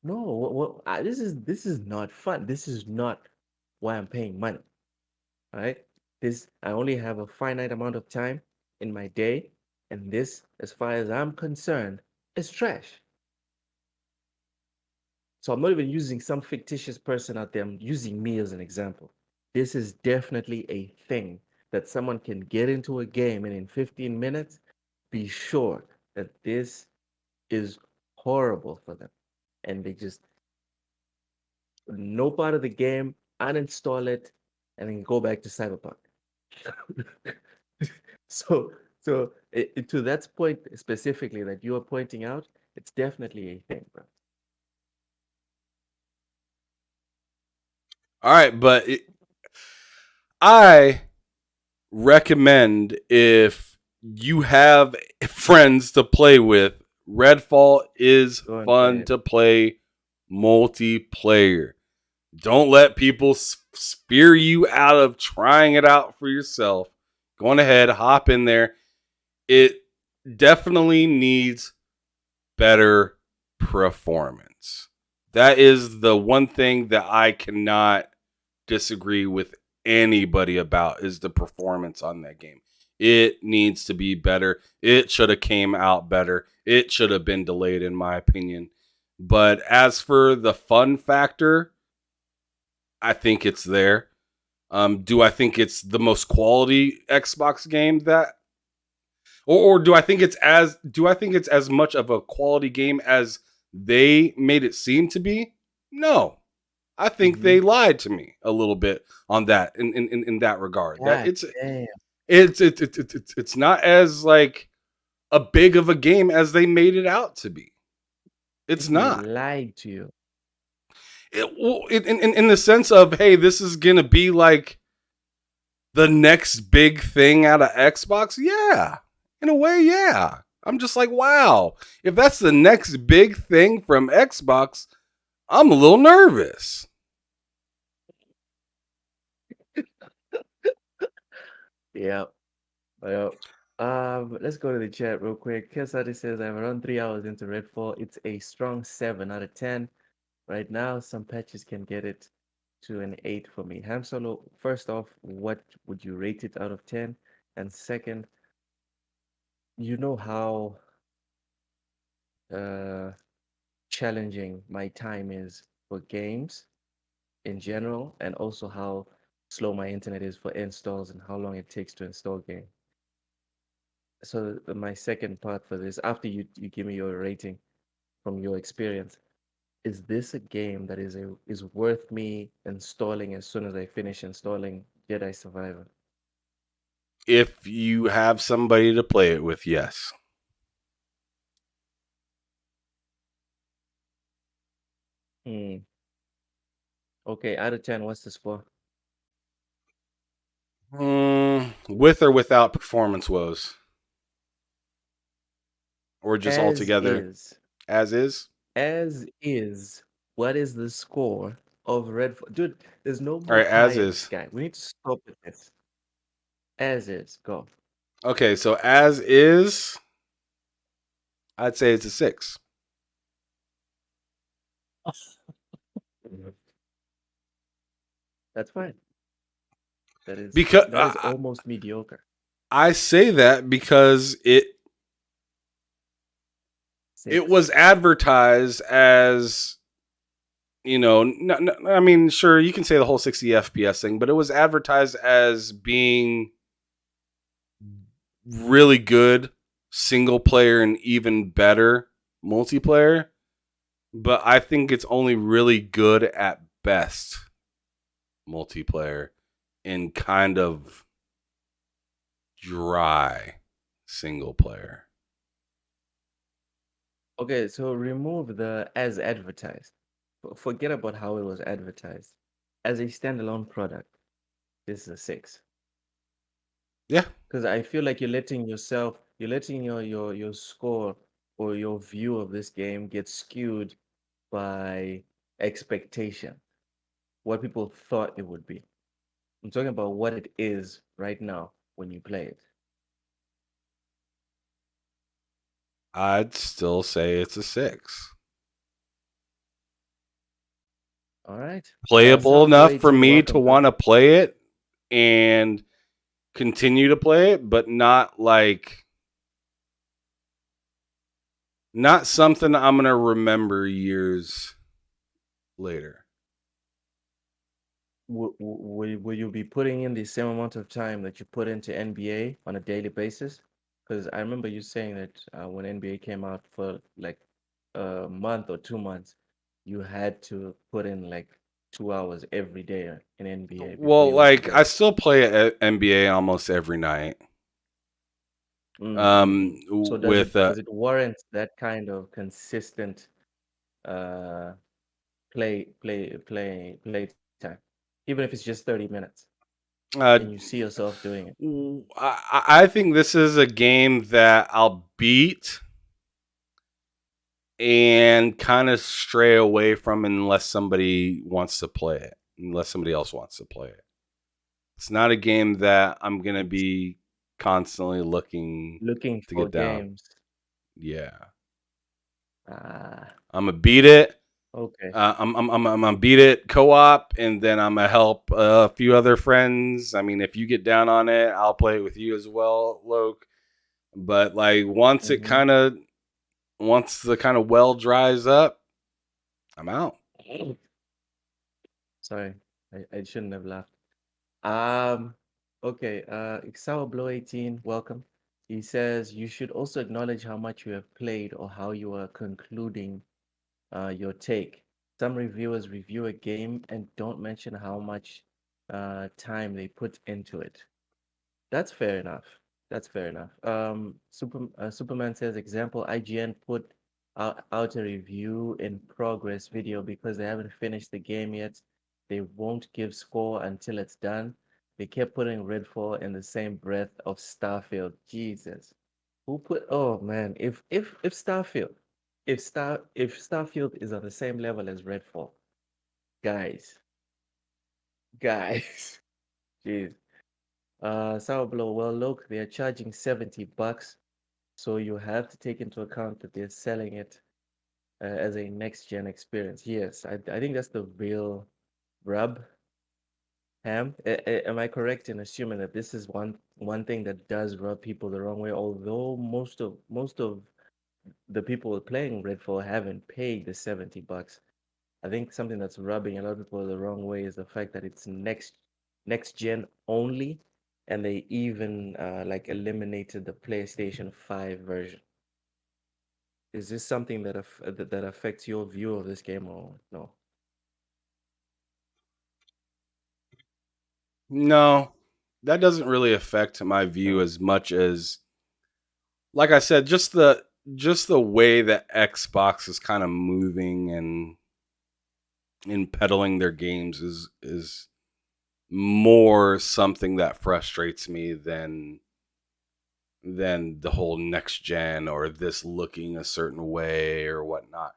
A: no, this is not fun. This is not why I'm paying money. All right. This I only have a finite amount of time in my day, and this, as far as I'm concerned, is trash. So I'm not even using some fictitious person out there. I'm using me as an example. This is definitely a thing that someone can get into a game and in 15 minutes, be sure that this is horrible for them. And they just no part of the game, uninstall it, and then go back to Cyberpunk. so, to that point specifically that you are pointing out, it's definitely a thing, bro.
B: All right, but I recommend if you have friends to play with, Redfall is
A: Go and play
B: fun
A: it.
B: to play multiplayer. Don't let people spear you out of trying it out for yourself. Go on ahead, hop in there. It definitely needs better performance. That is the one thing that I cannot disagree with anybody about is the performance on that game. It needs to be better. It should have came out better. It should have been delayed in my opinion. But as for the fun factor, I think it's there. Do I think it's the most quality Xbox game that or do I think it's as much of a quality game as they made it seem to be? No. I think
A: Mm-hmm.
B: they lied to me a little bit on that in that regard. That
A: God damn.
B: it's not as like a big of a game as they made it out to be. It's
A: They
B: not.
A: lied to you.
B: In the sense of, hey, this is gonna be like the next big thing out of Xbox. Yeah, in a way, yeah. I'm just like, wow. If that's the next big thing from Xbox, I'm a little nervous.
A: Yeah. Well, let's go to the chat real quick. Kesadi says I'm around 3 hours into Redfall. It's a strong 7 out of 10. Right now, some patches can get it to an 8 for me. Ham Solo, first off, what would you rate it out of 10? And second, you know how uh, challenging my time is for games in general, and also how slow my internet is for installs and how long it takes to install game. So my second part for this, after you give me your rating from your experience, is this a game that is worth me installing as soon as I finish installing Jedi Survivor?
B: If you have somebody to play it with, yes.
A: Hmm. Okay, out of 10, what's the score?
B: With or without performance woes, or just
A: As
B: altogether
A: is.
B: as is.
A: As is. What is the score of Redfall? Dude, there's no
B: All
A: more
B: right, as
A: bias,
B: is.
A: guy. We need to stop with this. As is. Go.
B: Okay, so as is, I'd say it's a 6.
A: That's fine. That is
B: Because
A: that is almost mediocre.
B: I say that because it was
A: 6.
B: advertised as, I mean, sure, you can say the whole 60 FPS thing, but it was advertised as being really good single player and even better multiplayer. But I think it's only really good at best multiplayer and kind of dry single player.
A: Okay, so remove the as advertised. Forget about how it was advertised. As a standalone product, this is a 6.
B: Yeah.
A: Because I feel like you're letting your score or your view of this game get skewed by expectation, what people thought it would be. I'm talking about what it is right now when you play it.
B: I'd still say it's a 6.
A: All right.
B: Playable
A: Sounds
B: enough for
A: rated.
B: me to
A: Welcome, bro.
B: want to play it and continue to play it, but not something I'm going to remember years later.
A: Will you be putting in the same amount of time that you put into NBA on a daily basis? Because I remember you saying that when NBA came out for like a month or 2 months, you had to put in like 2 hours every day in NBA before
B: Well,
A: you went to
B: like I
A: bed.
B: still play NBA almost every night.
A: So
B: With
A: does it warrant that kind of consistent uh play time, even if it's just 30 minutes,
B: uh,
A: and you see yourself doing it?
B: I think this is a game that I'll beat and kind of stray away from unless somebody wants to play it, unless somebody else wants to play it. It's not a game that I'm gonna
A: It's
B: be constantly looking
A: looking
B: to
A: for
B: get down.
A: games.
B: Yeah,
A: Ah,
B: I'm gonna beat it.
A: okay.
B: I'm gonna beat it co-op, and then I'm gonna help a few other friends. I mean, if you get down on it, I'll play it with you as well, Loke. But like
A: Mm-hmm.
B: once the kind of well dries up, I'm out.
A: Sorry, I shouldn't have laughed. Um, okay, Ixawa Blow 18, welcome. He says you should also acknowledge how much you have played or how you are concluding your take. Some reviewers review a game and don't mention how much time they put into it. That's fair enough. That's fair enough. Superman says, example, IGN put out a review in progress video because they haven't finished the game yet. They won't give score until it's done. They kept putting Redfall in the same breath of Starfield. Jesus. Who put, oh man, if Starfield, if Starfield is on the same level as Redfall, guys, guys, jeez. Sour well, look, they're charging $70, so you have to take into account that they're selling it as a next gen experience. Yes, I think that's the real rub. Ham, am I correct in assuming that this is one thing that does rub people the wrong way? Although most of the people playing Redfall haven't paid the $70. I think something that's rubbing a lot of people the wrong way is the fact that it's next gen only, and they even like eliminated the PlayStation 5 version. Is this something that affects your view of this game or no?
B: No, that doesn't really affect my view
A: No.
B: as much as, like I said, just the way that Xbox is kind of moving and peddling their games is more something that frustrates me than the whole next gen or this looking a certain way or whatnot.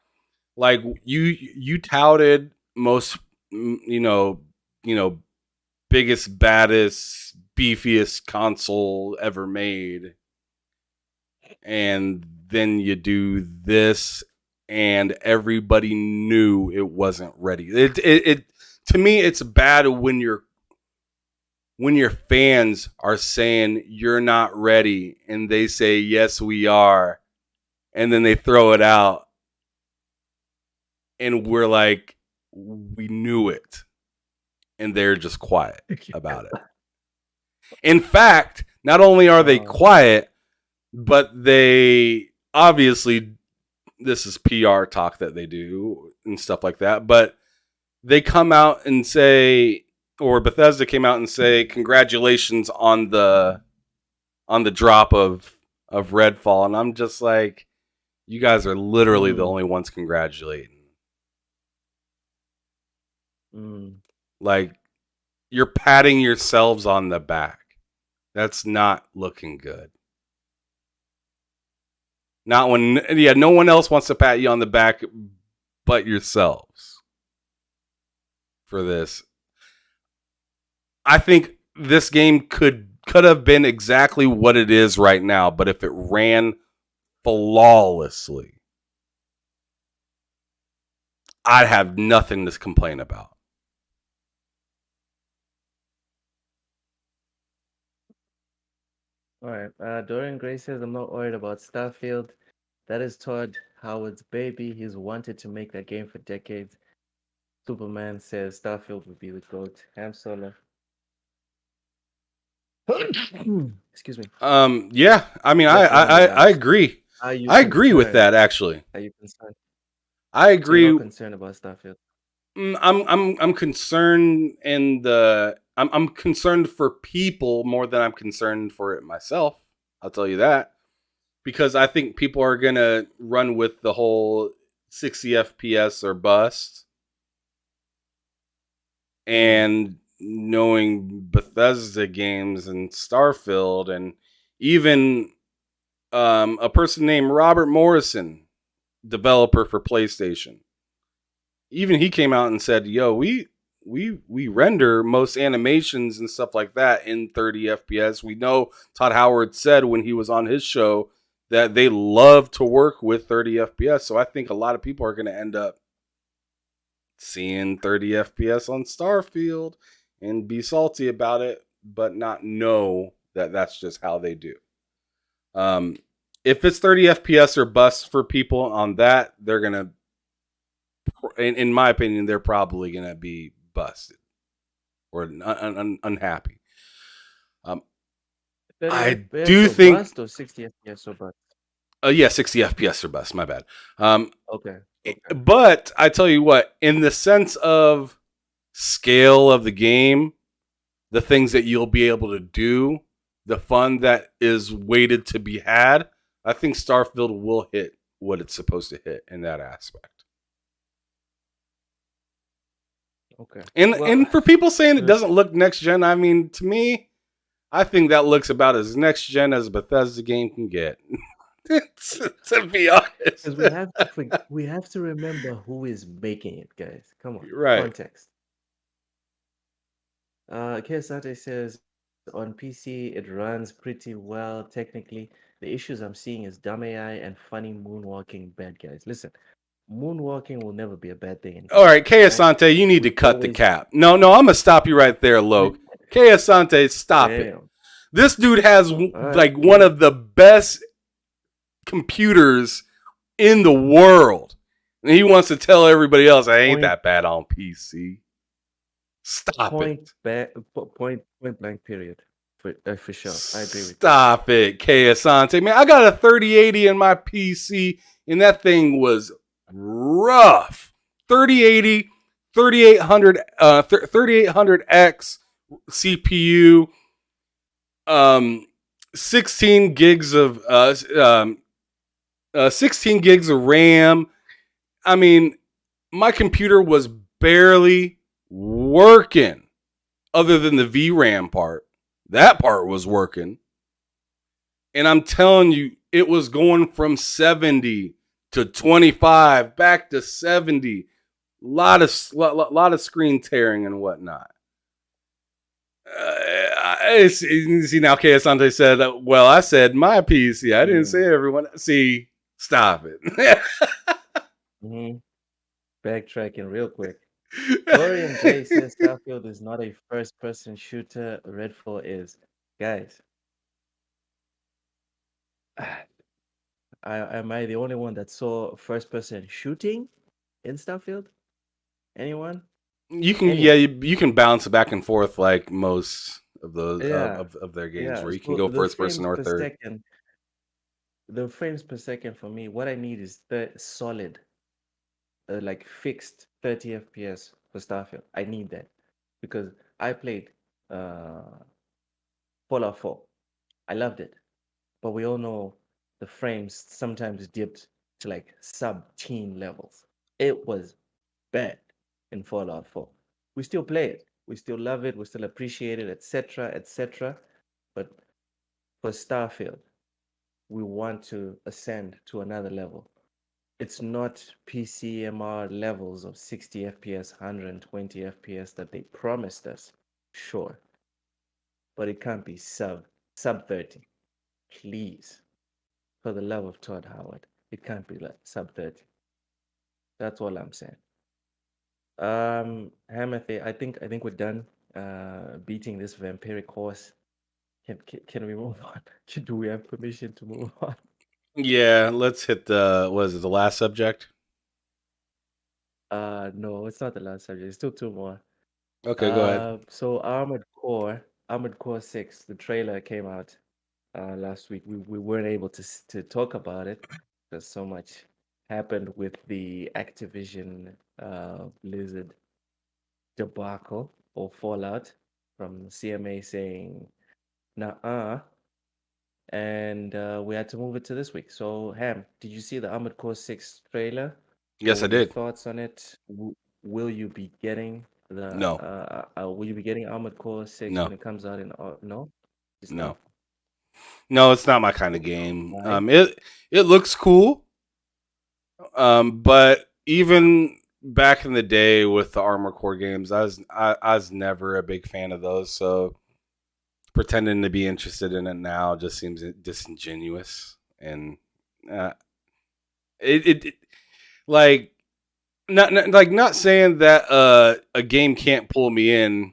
B: Like you touted most, you know, you know, biggest, baddest, beefiest console ever made, and then you do this, and everybody knew it wasn't ready. It to me, it's bad when your fans are saying you're not ready, and they say yes we are, and then they throw it out, and we're like we knew it, and they're just quiet about it. In fact, not only are they
A: Oh,
B: quiet, but they obviously, this is PR talk that they do and stuff like that, but they come out and say, or Bethesda came out and say congratulations on the drop of Redfall, and I'm just like, you guys are literally the
A: mm,
B: only ones congratulating.
A: mm.
B: Like, you're patting yourselves on the back. That's not looking good. Not when, yeah, no one else wants to pat you on the back but yourselves for this. I think this game could have been exactly what it is right now, but if it ran flawlessly, I'd have nothing to complain about.
A: All right. Dorian Gray says, I'm not worried about Starfield. That is Todd Howard's baby. He's wanted to make that game for decades. Superman says Starfield would be the GOAT. Ham Solo. Excuse me.
B: Yeah. I mean,
A: Let's remember
B: I
A: that.
B: agree.
A: Are you
B: I agree with
A: concerned?
B: that. Actually,
A: Are you concerned?
B: I
A: So you're not
B: agree.
A: concerned about Starfield?
B: I'm concerned I'm concerned for people more than I'm concerned for it myself. I'll tell you that, because I think people are gonna run with the whole 60 FPS or bust,
A: Mm.
B: and knowing Bethesda games and Starfield, and even a person named Robert Morrison, developer for PlayStation, even he came out and said, "Yo, we render most animations and stuff like that in 30 FPS." We know Todd Howard said when he was on his show that they love to work with 30 FPS. So I think a lot of people are going to end up seeing 30 FPS on Starfield and be salty about it, but not know that that's just how they do. Um, if it's 30 FPS or bust for people on that, they're gonna, in my opinion, they're probably gonna be busted or unhappy. Um,
A: 30
B: I
A: FPS
B: do
A: or
B: think,
A: bust or 60 FPS or bust?
B: yeah, 60 FPS or bust. My bad. Um,
A: Okay. Okay.
B: but I tell you what, in the sense of scale of the game, the things that you'll be able to do, the fun that is waited to be had, I think Starfield will hit what it's supposed to hit in that aspect.
A: Okay. Well,
B: And for people saying it
A: the
B: doesn't look next gen, I mean, to me, I think that looks about as next gen as a Bethesda game can get. To be honest,
A: because we have to remember who is making it, guys. Come on,
B: right?
A: context. Kiyosaki says on PC it runs pretty well technically. The issues I'm seeing is dumb AI and funny moonwalking bad guys. Listen, moonwalking will never be a bad thing in
B: All
A: games.
B: right, Kay
A: All right,
B: Asante, you need to
A: we
B: cut the
A: always
B: cap. No, I'm gonna stop you right there, Loke. Kay Asante, stop it.
A: damn.
B: This dude has
A: All right,
B: like one of the best computers in the world. And he wants to tell everybody else I ain't
A: point
B: that bad on PC. Stop it.
A: point blank period for sure. I agree with you.
B: Stop it, Kay Asante. Man, I got a 3080 in my PC, and that thing was rough. 3080, 3800X CPU, 16 gigs of 16 gigs of RAM. I mean, my computer was barely working other than the VRAM part. That part was working. And I'm telling you, it was going from 70 to 25 back to 70. Lot of screen tearing and whatnot. See now, Kay Asante said, "Well, I said my PC. I didn't say everyone." See, stop it.
A: Mm-hmm. Backtracking real quick. Dorian J says Starfield is not a first-person shooter. Redfall is. Guys, am I the only one that saw first-person shooting in Starfield? Anyone?
B: You can, yeah,
A: Anyone?
B: you can bounce back and forth like most of those
A: Yeah,
B: of their games,
A: yeah.
B: where you can
A: So
B: go first person or third.
A: the frames per second for me, what I need is the solid, like fixed 30 FPS for Starfield. I need that because I played uh Fallout 4. I loved it, but we all know the frames sometimes dipped to like sub-teen levels. It was bad in Fallout 4. We still play it, we still love it, we still appreciate it, etc., etc. But for Starfield, we want to ascend to another level. It's not PCMR levels of 60 FPS, 120 FPS that they promised us, sure, but it can't be sub 30. Please, for the love of Todd Howard, it can't be like sub 30. That's all I'm saying. Hamathe, I think we're done beating this vampiric horse. Can we move on? Do we have permission to move on?
B: Yeah, let's hit the, what is it, the last subject?
A: No, it's not the last subject. It's still two more.
B: Okay, go ahead.
A: So Armored Core 6, the trailer came out last week. We weren't able to talk about it because so much happened with the Activision Blizzard debacle or fallout from CMA saying nah, and we had to move it to this week. So Ham, did you see the Armored Core 6 trailer? What
B: Yes, I
A: were your
B: did.
A: thoughts on it? Will you be getting the
B: No,
A: will you be getting Armored Core 6 when
B: no,
A: it comes out in no? Just not.
B: no, no. It's not my kind of game.
A: Why?
B: It looks cool. But even back in the day with the Armor Core games, I was never a big fan of those. So pretending to be interested in it now just seems disingenuous, and uh, it like not saying that a game can't pull me in.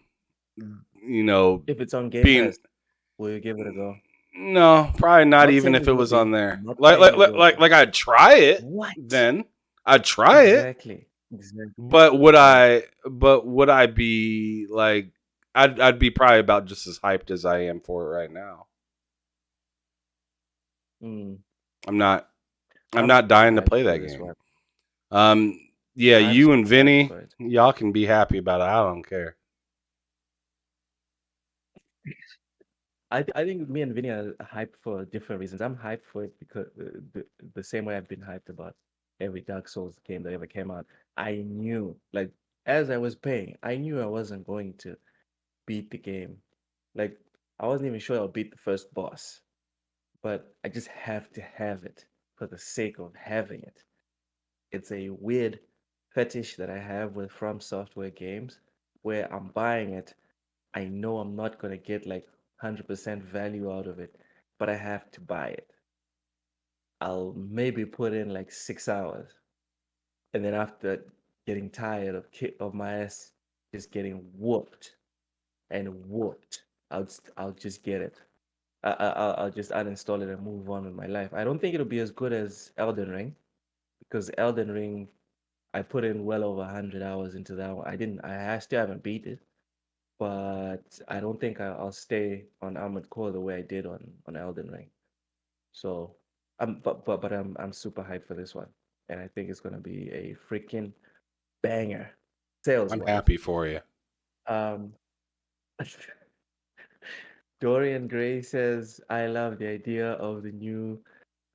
B: You know,
A: If it's on Game
B: being
A: Pass, will you give it a go?
B: no, probably not
A: Not
B: even
A: saying
B: if
A: you
B: it
A: will
B: was on
A: be.
B: there.
A: I'm not saying you will be.
B: Like I'd try it.
A: What?
B: Then I'd try it.
A: Exactly. Exactly.
B: But would
A: Yeah.
B: I? But would I be like? I'd be probably about just as hyped as I am for it right now.
A: Mm.
B: I'm not. I'm
A: I'm
B: not
A: super
B: dying to
A: hyped
B: play
A: for
B: that
A: this
B: game.
A: one.
B: Yeah,
A: I'm
B: you and
A: super hyped
B: Vinny,
A: for it.
B: y'all can be happy about it. I don't care.
A: I think me and Vinny are hyped for different reasons. I'm hyped for it because the same way I've been hyped about every Dark Souls game that ever came out. I knew, like, as I was playing, I knew I wasn't going to beat the game. Like, I wasn't even sure I'll beat the first boss, but I just have to have it for the sake of having it. It's a weird fetish that I have with From Software games where I'm buying it. I know I'm not going to get like 100% value out of it, but I have to buy it. I'll maybe put in like 6 hours. And then after getting tired of my ass just getting whooped and whooped, I'll just get it. I'll just uninstall it and move on with my life. I don't think it'll be as good as Elden Ring because Elden Ring I put in well over 100 hours into that one. Still haven't beat it, but I don't think I'll stay on Armored Core the way I did on Elden Ring. So but I'm super hyped for this one, and I think it's gonna be a freaking banger, sales
B: I'm
A: wise.
B: happy for you.
A: Um, Dorian Gray says, "I love the idea of the new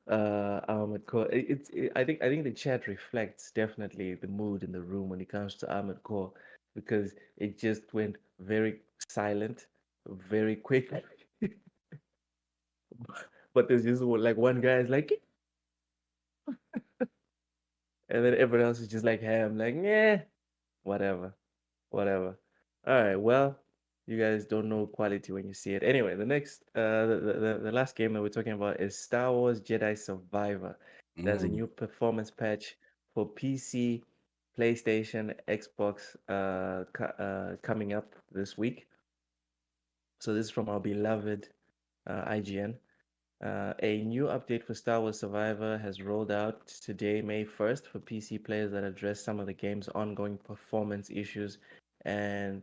A: Armored Core." I think the chat reflects definitely the mood in the room when it comes to Armored Core because it just went very silent, very quick. But there's just like one guy is like, and then everyone else is just like ham, like, yeah, whatever, whatever. All right, well, you guys don't know quality when you see it. Anyway, the next, the last game that we're talking about is Star Wars Jedi Survivor. There's a
B: Mm.
A: new performance patch for PC, PlayStation, Xbox, coming up this week. So this is from our beloved IGN. A new update for Star Wars Survivor has rolled out today, May 1st, for PC players that address some of the game's ongoing performance issues, and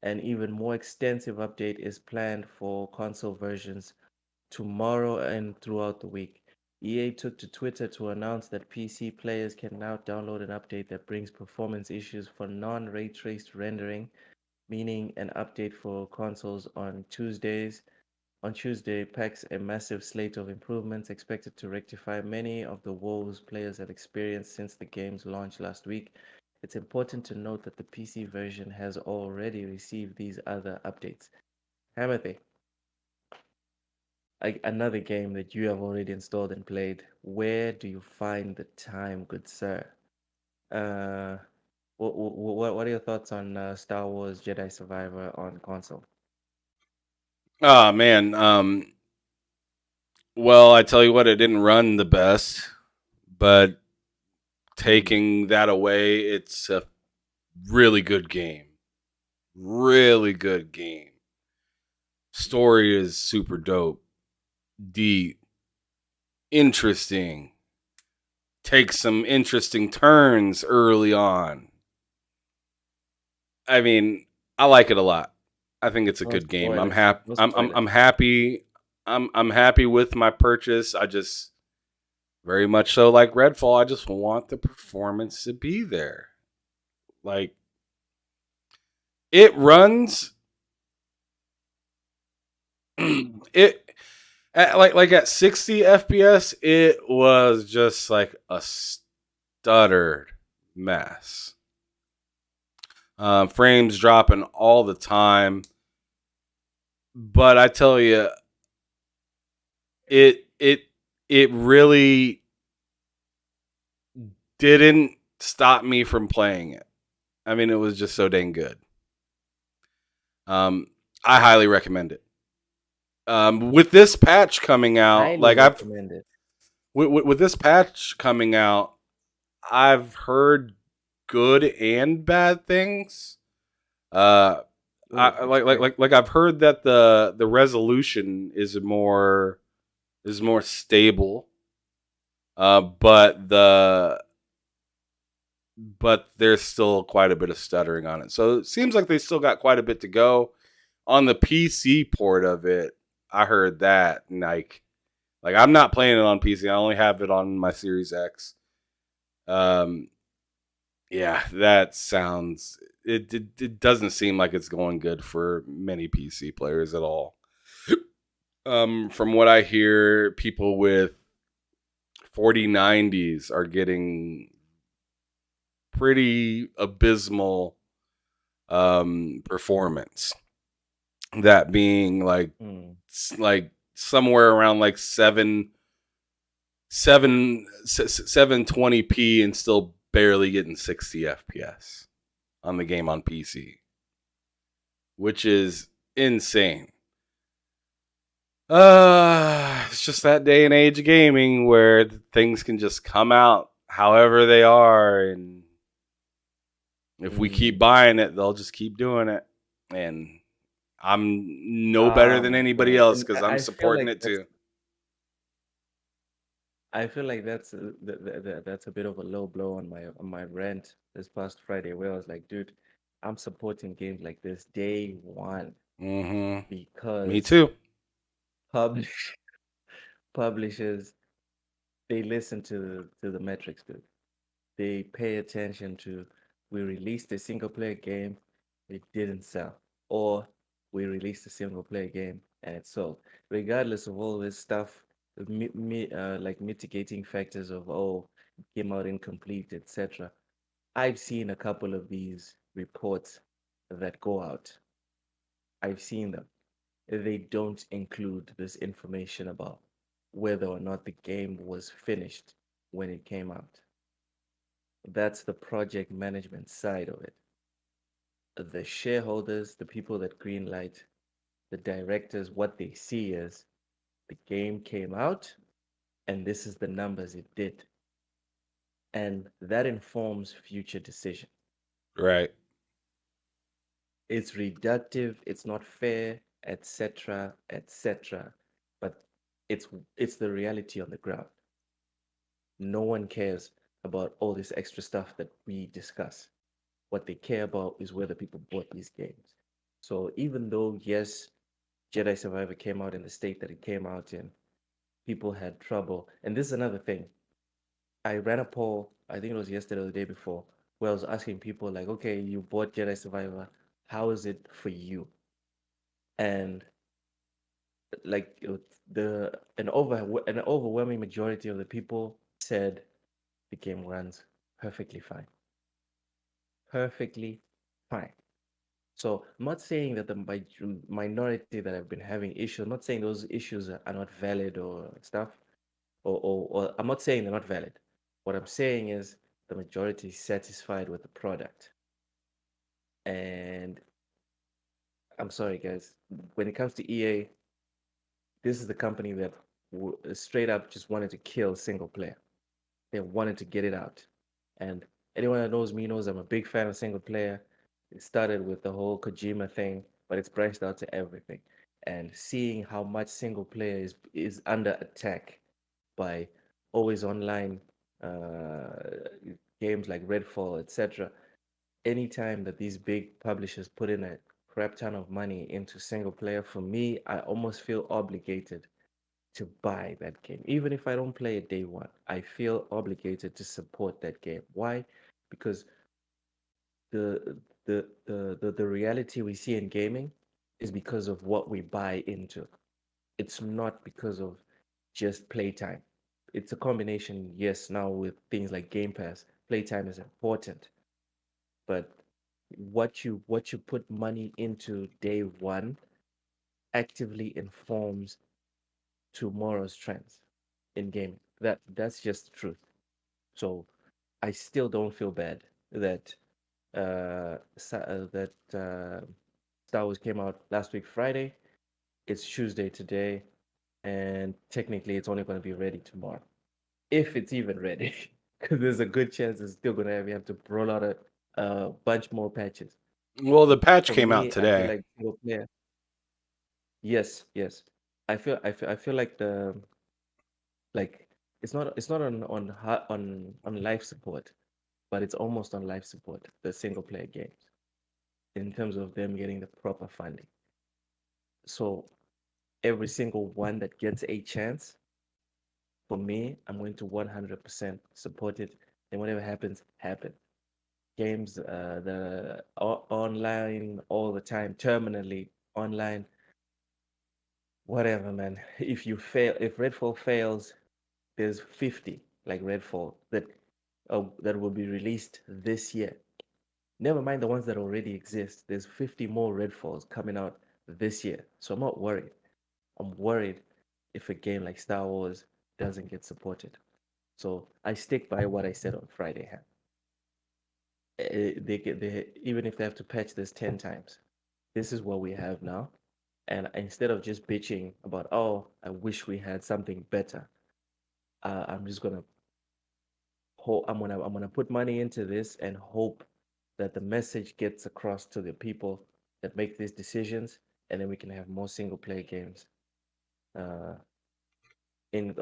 A: an even more extensive update is planned for console versions tomorrow and throughout the week. EA took to Twitter to announce that PC players can now download an update that brings performance issues for non-ray traced rendering, meaning an update for consoles on Tuesday packs a massive slate of improvements expected to rectify many of the woes players have experienced since the game's launch last week. It's important to note that the PC version has already received these other updates. Hamothy, another game that you have already installed and played. Where do you find the time, good sir? Uh, what are your thoughts on Star Wars Jedi Survivor on console?
B: Oh man. Well, I tell you what, it didn't run the best, but
A: Mm.
B: taking that away, it's a really good game. Really good game. Story is super dope, deep, interesting. Takes some interesting turns early on. I mean, I like it a lot. I think it's a
A: Don't
B: good game.
A: spoil it. Don't spoil
B: I'm
A: it.
B: happy. I'm happy with my purchase. I just very much so like Redfall. I just want the performance to be there. Like it runs it like at 60 FPS. It was just like a stuttered mess. Frames dropping all the time, but I tell you, it it it really didn't stop me from playing it. I mean, it was just so dang good. Um, I highly recommend it. With this patch coming out,
A: Highly
B: like I've
A: recommended.
B: with this patch coming out, I've heard good and bad things. Uh,
A: Oh, that's great.
B: like I've heard that the resolution is more stable. But there's still quite a bit of stuttering on it. So it seems like they still got quite a bit to go. On the PC port of it, I heard that and like I'm not playing it on PC. I only have it on my Series X. Um, yeah, that sounds it doesn't seem like it's going good for many PC players at all. From what I hear, people with 4090s are getting pretty abysmal performance. That being
A: Mm.
B: like somewhere around like 720p and still barely getting 60 FPS on the game on PC, which is insane. It's just that day and age of gaming where things can just come out however they are, and if we keep
A: Mm.
B: buying it, they'll just keep doing it. And I'm no better
A: Oh
B: than
A: my
B: anybody
A: God.
B: else
A: And
B: because
A: I
B: I'm
A: I feel
B: supporting
A: like
B: it too.
A: that's that's a bit of a low blow on my rent this past Friday, where I was like, dude, I'm supporting games like this day one
B: Mm-hmm. Me
A: because
B: too.
A: publish publishers, they listen to the metrics, dude. They pay attention to, we released a single player game, it didn't sell, or we released a single player game and it sold, regardless of all this stuff, like mitigating factors of, oh, it came out incomplete, etc. I've seen a couple of these reports that go out. I've seen them. They don't include this information about whether or not the game was finished when it came out. That's the project management side of it. The shareholders, the people that greenlight, the directors, what they see is the game came out and this is the numbers it did. And that informs future decisions.
B: Right.
A: It's reductive, it's not fair, etc., etc. But it's it's the reality on the ground. No one cares about all this extra stuff that we discuss. What they care about is whether people bought these games. So even though, yes, Jedi Survivor came out in the state that it came out in, people had trouble. And this is another thing. I ran a poll, I think it was yesterday or the day before, where I was asking people like, okay, you bought Jedi Survivor, how is it for you? And like an overwhelming majority of the people said the game runs perfectly fine. Perfectly fine. So I'm not saying that the minority that have been having issues, I'm not saying those issues are not valid or stuff, or I'm not saying they're not valid. What I'm saying is the majority is satisfied with the product. And I'm sorry, guys, when it comes to EA, this is the company that straight up just wanted to kill single player. They wanted to get it out. And anyone that knows me knows I'm a big fan of single player. It started with the whole Kojima thing, but it's branched out to everything. And seeing how much single player is under attack by always online uh, games like Redfall, etc. anytime that these big publishers put in a crap ton of money into single player, for me, I almost feel obligated to buy that game. Even if I don't play it day one, I feel obligated to support that game. Why? Because the reality we see in gaming is because of what we buy into. It's not because of just playtime. It's a combination, yes, now with things like Game Pass, playtime is important, but what you put money into day one actively informs tomorrow's trends in gaming. That's just the truth. So I still don't feel bad that Star Wars came out last week Friday. It's Tuesday today, and technically it's only going to be ready tomorrow, if it's even ready, because there's a good chance it's still going to have to roll out a bunch more patches.
B: Well, the patch
A: For
B: came out
A: me, I feel
B: today.
A: like single player. Yes, yes. I feel like it's not on life support, but it's almost on life support, the single player games, in terms of them getting the proper funding. So every single one that gets a chance, for me, I'm going to 100% support it. And whatever happens, happen. Games the online all the time, terminally online, whatever, man. If Redfall fails, there's 50 like Redfall that will be released this year. Never mind the ones that already exist. There's 50 more Redfalls coming out this year. So I'm not worried. I'm worried if a game like Star Wars doesn't get supported. So I stick by what I said on Friday. Even if they have to patch this 10 times, this is what we have now. And instead of just bitching about, oh, I wish we had something better, I'm just gonna I'm gonna put money into this and hope that the message gets across to the people that make these decisions, and then we can have more single player games uh, in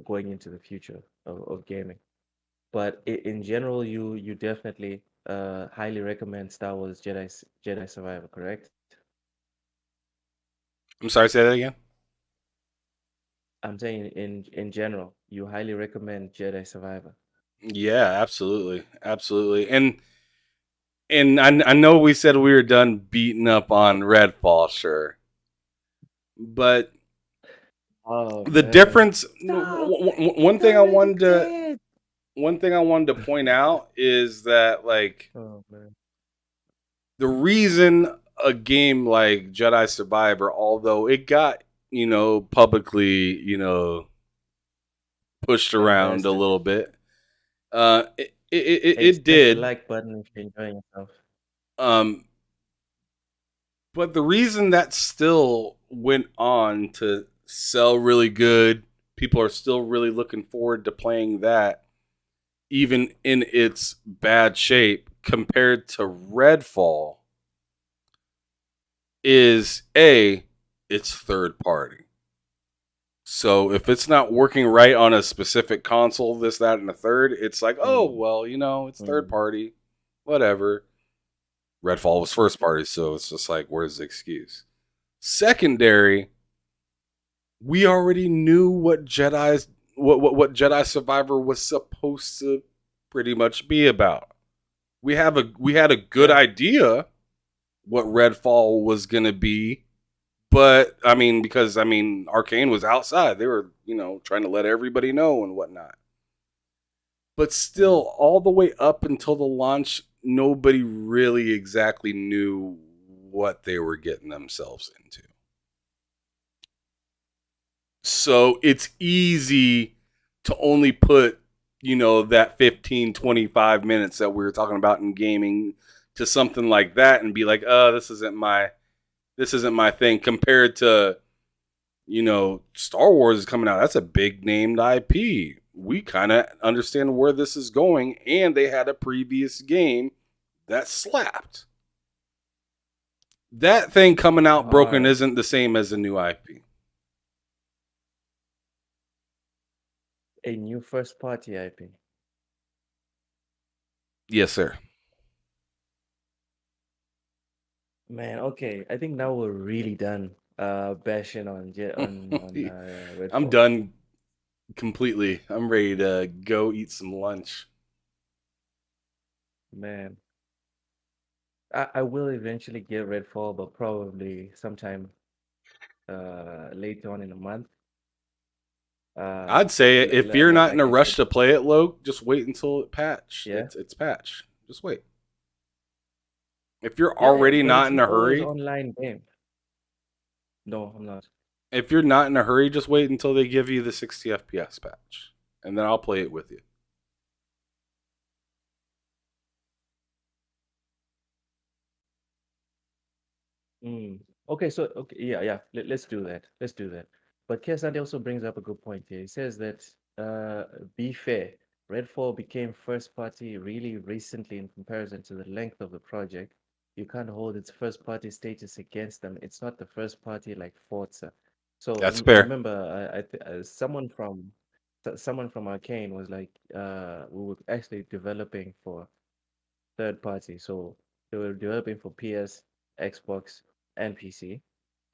A: going into the future of gaming. But in general, you definitely highly recommend Star Wars Jedi Survivor, correct?
B: I'm sorry, say that again.
A: I'm saying in general, you highly recommend Jedi Survivor.
B: Yeah, absolutely, absolutely. And I know we said we were done beating up on Redfall, sure, but
A: Oh
B: the
A: man,
B: difference.
A: stop!
B: One
A: It's
B: thing I
A: already
B: wanted to
A: dead.
B: one thing I wanted to point out is that like
A: Oh man.
B: the reason a game like Jedi Survivor, although it got publicly pushed around a
A: Lambasted.
B: little bit,
A: Hey,
B: it
A: smack the
B: did.
A: like button if you're enjoying yourself.
B: Um, but the reason that still went on to sell really good, people are still really looking forward to playing that, even in its bad shape compared to Redfall, is it's third party. So if it's not working right on a specific console, this, that, and the third, it's like, oh
A: Mm,
B: well, it's third
A: mm,
B: party, whatever. Redfall was first party, so it's just like, where's the excuse? Secondary, we already knew what Jedi Survivor was supposed to pretty much be about. We had a good
A: yeah.
B: idea what Redfall was gonna be, but I mean, because Arcane was outside, they were trying to let everybody know and whatnot. But
A: Mm,
B: still, all the way up until the launch, nobody really exactly knew what they were getting themselves into. So it's easy to only put, that 15, 25 minutes that we were talking about in gaming to something like that and be like, oh, this isn't my thing compared to, Star Wars is coming out. That's a big named IP. We kind of understand where this is going, and they had a previous game that slapped. That thing coming out broken
A: hard.
B: isn't the same as a new IP.
A: A new first party IP.
B: Yes, sir.
A: Man, okay. I think now we're really done bashing on
B: I'm
A: Redfall.
B: done completely. I'm ready to go eat some lunch.
A: Man, I will eventually get Redfall, but probably sometime later on in the month.
B: I'd say if you're not in
A: Like
B: a
A: I
B: rush
A: said,
B: to play it, Loke, just wait until it patch.
A: yeah.
B: It's patch. Just wait. If you're
A: Yeah, yeah,
B: already
A: but
B: not
A: it's
B: in
A: an
B: a
A: always
B: hurry,
A: online game. No, I'm not.
B: if you're not in a hurry, just wait until they give you the 60 FPS patch, and then I'll play it with you.
A: Mm. Okay, so okay, yeah, yeah. Let's do that. Let's do that. But Kersandi also brings up a good point here. He says that be fair, Redfall became first party really recently in comparison to the length of the project. You can't hold its first party status against them. It's not the first party like Forza. So
B: That's fair.
A: remember, someone from Arcane was like, we were actually developing for third party. So they were developing for PS, Xbox, and PC,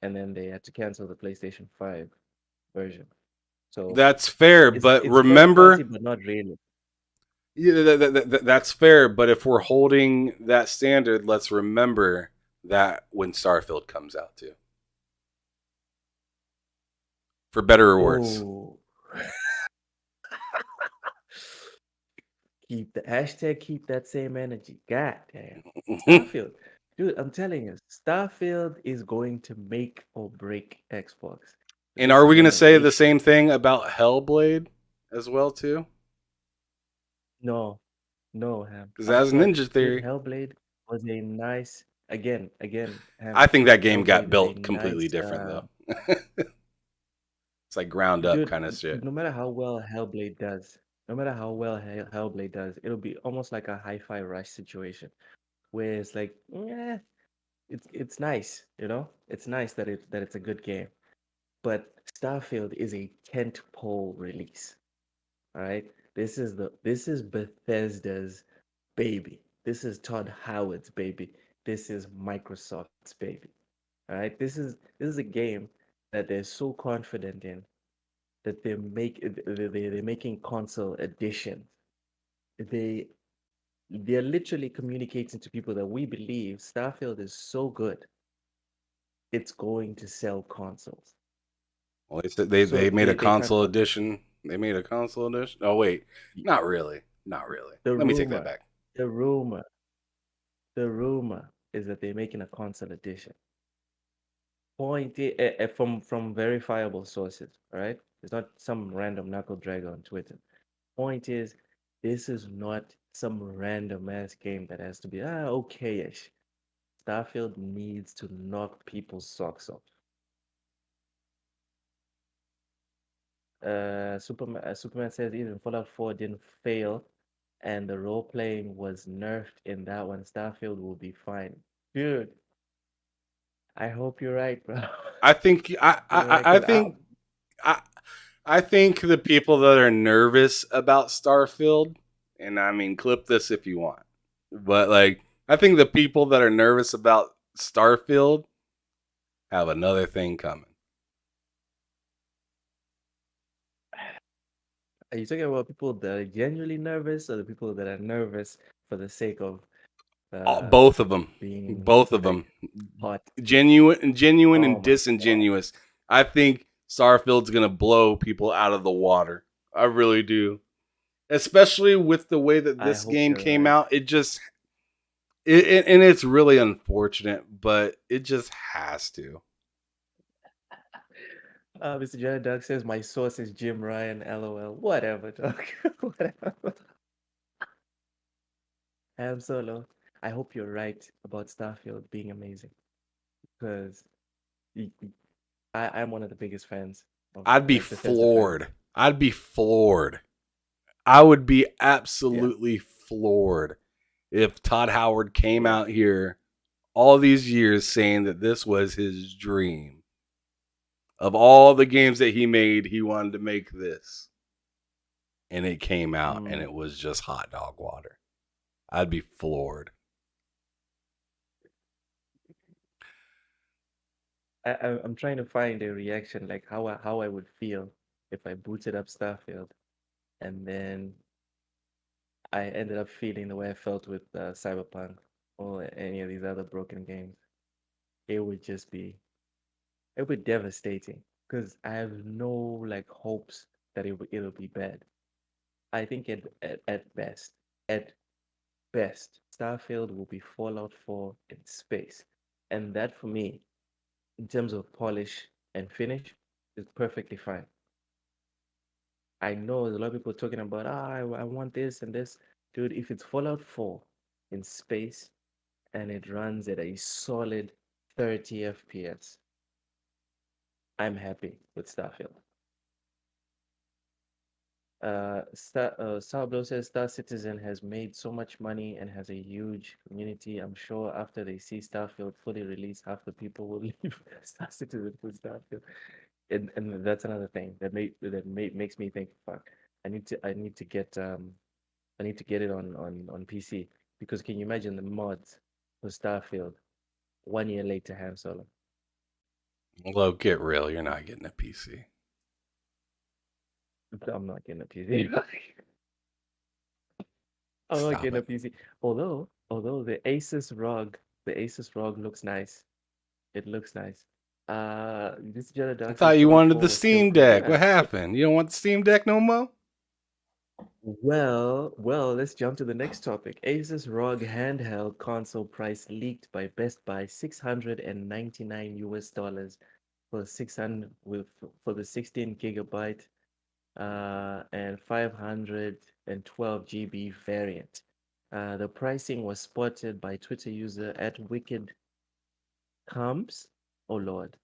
A: and then they had to cancel the PlayStation 5 version. So
B: That's fair,
A: it's
B: but
A: it's first party,
B: remember,
A: but not really.
B: yeah, that's fair. But if we're holding that standard, let's remember that when Starfield comes out too, for better or worse.
A: Oh, keep the hashtag, keep that same energy. God damn. Starfield. Dude, I'm telling you, Starfield is going to make or break Xbox.
B: And
A: This
B: are we going to say the
A: generation.
B: same thing about Hellblade as well too?
A: No, no, Ham.
B: Because
A: I'm
B: that's
A: sorry.
B: Ninja
A: Dude,
B: Theory.
A: Hellblade was a nice again, Ham.
B: I think that game got
A: Hellblade is a
B: built completely
A: nice
B: different though. It's like ground up
A: dude,
B: kind of shit.
A: no matter how well Hellblade does, no matter how well Hellblade does, it'll be almost like a hi-fi rush situation where it's like, yeah, it's nice, you know? It's nice that it's a good game. But Starfield is a tentpole release. All right. This is Bethesda's baby. This is Todd Howard's baby. This is Microsoft's baby. All right. This is a game that they're so confident in that they're making console editions. They they're literally communicating to people that we believe Starfield is so good, it's going to sell consoles.
B: Well, they said
A: So
B: they made a
A: they can't
B: console
A: fuck up.
B: edition. They made a console edition. Oh wait, not really, not really.
A: The
B: Let me take that
A: rumor,
B: back.
A: the rumor, the rumor is that they're making a console edition. From verifiable sources, all right? It's not some random knuckle dragger on Twitter. Point is, this is not some random ass game that has to be okay-ish. Starfield needs to knock people's socks off. Superman says even Fallout 4 didn't fail, and the role playing was nerfed in that one. Starfield will be fine, dude. I hope you're right, bro.
B: I think
A: You're right, cause
B: I I think the people that are nervous about Starfield, and I mean, clip this if you want, but like, I think the people that are nervous about Starfield have another thing coming.
A: are you talking about people that are genuinely nervous, or the people that are nervous for the sake of uh
B: Both of them,
A: being
B: both of
A: like
B: them,
A: hot?
B: genuine
A: Oh
B: and
A: my God.
B: disingenuous. I think Starfield's gonna blow people out of the water. I really do, especially with the way that
A: I
B: this
A: hope
B: game
A: you're
B: came
A: right.
B: out. It just and it's really unfortunate, but it just has to.
A: Mr. Jared Doug says my source is Jim Ryan. LOL. Whatever, dog. Whatever. Ham Solo. I hope you're right about Starfield being amazing because I'm one of the biggest fans of
B: I'd be
A: Bethesda fans.
B: floored. I'd be floored. I would be
A: Yeah,
B: absolutely floored if Todd Howard came
A: yeah.
B: out here all these years saying that this was his dream. Of all the games that he made, he wanted to make this. And it came out and
A: Mm.
B: it was just hot dog water. I'd be floored.
A: I'm trying to find a reaction, like how I would feel if I booted up Starfield and then I ended up feeling the way I felt with Cyberpunk or any of these other broken games. It would just be it would be devastating because I have no like hopes that it'll be bad. I think at best, Starfield will be Fallout 4 in space, and that for me, in terms of polish and finish, is perfectly fine. I know there's a lot of people talking about, I want this and this. Dude, if it's Fallout 4 in space and it runs at a solid 30 FPS, I'm happy with Starfield. Sablo says Star Citizen has made so much money and has a huge community. I'm sure after they see Starfield fully released, half the people will leave Star Citizen for Starfield. And that's another thing makes me think, fuck, I need to get it on PC because can you imagine the mods for Starfield 1 year later Han Solo?
B: Although, get real, you're not getting a PC.
A: I'm not getting a PC. I'm not
B: Stop
A: getting a
B: it.
A: PC. Although the Asus ROG looks nice. It looks nice. This Jedi
B: I
A: Dark says
B: thought you
A: Fallout
B: wanted
A: 4
B: the
A: was still
B: Steam
A: good.
B: Deck. What
A: Yeah.
B: happened? You don't want the Steam Deck no more?
A: Well, let's jump to the next topic. Asus ROG handheld console price leaked by Best Buy, 699 US dollars for 600 with for the 16 gigabyte and 512 GB variant. The pricing was spotted by Twitter user at Wicked Hums. Oh Lord,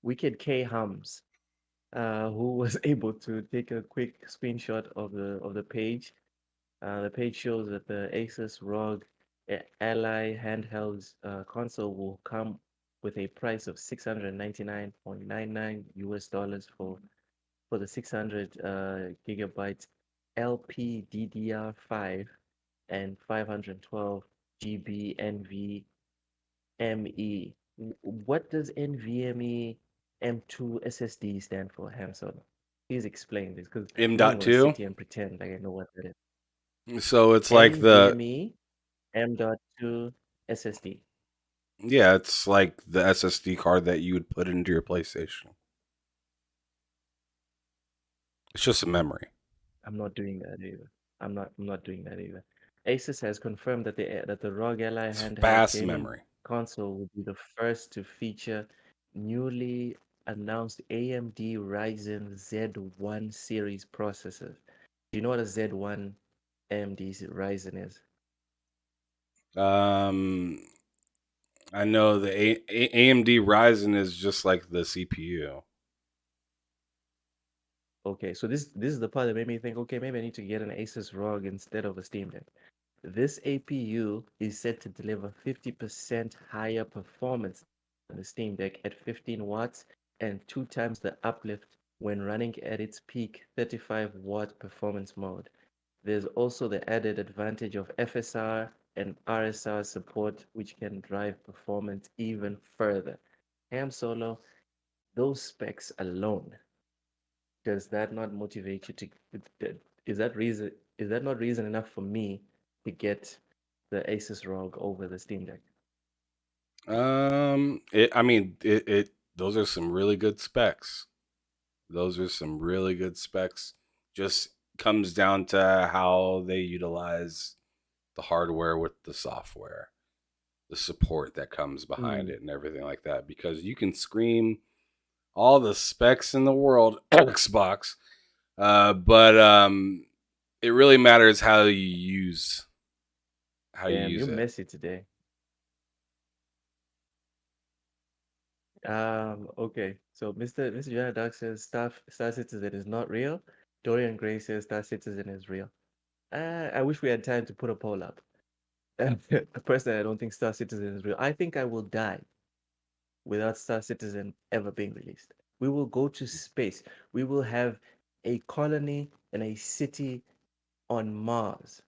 A: Wicked K Hums, who was able to take a quick screenshot of the page. The page shows that the Asus ROG Ally handheld console will come with a price of 699.99 US dollars for the 600 gigabytes LPDDR5 and 512 GB NVMe. What does NVMe M2 SSD stand for, Hamson? Please explain this because
B: M.
A: I don't
B: Dot
A: want to sit
B: two.
A: here and pretend like I know what that is.
B: So it's like the
A: NVMe M.2 SSD.
B: yeah, it's like the SSD card that you would put into your PlayStation. It's just a memory.
A: I'm not doing that either. I'm not doing that either. Asus has confirmed that the ROG Ally
B: It's
A: handheld
B: fast
A: gaming
B: memory.
A: console will be the first to feature newly announced AMD Ryzen Z1 series processors. Do you know what a Z1 AMD Ryzen is?
B: Um, I know the AMD Ryzen is just like the CPU.
A: Okay, so this is the part that made me think, okay, maybe I need to get an Asus ROG instead of a Steam Deck. This APU is set to deliver 50% higher performance than the Steam Deck at 15 watts and 2 times the uplift when running at its peak 35-watt performance mode. There's also the added advantage of FSR and RSR support, which can drive performance even further. Ham Solo, those specs alone, does that not motivate you is that reason is that not reason enough for me to get the Asus ROG over the Steam Deck?
B: I mean, it. Those are some really good specs. Those are some really good specs. Just comes down to how they utilize the hardware with the software, the support that comes behind
A: Mm,
B: it, and everything like that. Because you can scream all the specs in the world, Xbox, but it really matters how you
A: damn,
B: use
A: you're
B: it.
A: messy today. Okay. So Mr. Jonah Duck says Star Citizen is not real. Dorian Gray says Star Citizen is real. I wish we had time to put a poll up. Personally, I don't think Star Citizen is real. I think I will die without Star Citizen ever being released. We will go to space. We will have a colony and a city on Mars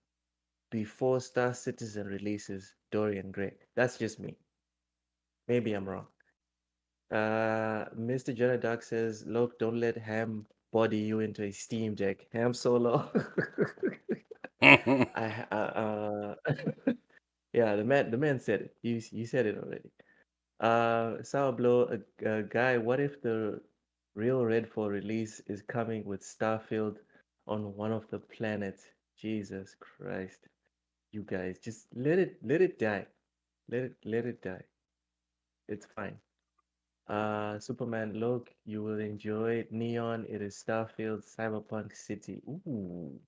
A: before Star Citizen releases Dorian Gray. That's just me. Maybe I'm wrong. Mr. Jedi Doc says, "Look, don't let Ham body you into a Steam Deck. Ham Solo." Yeah, the man said it. You said it already. Sour Blow, guy. What if the real Redfall release is coming with Starfield on one of the planets? Jesus Christ, you guys, just let it die. Let it die. It's fine. Superman, look, you will enjoy it. Neon, it is Starfield, Cyberpunk City. Ooh.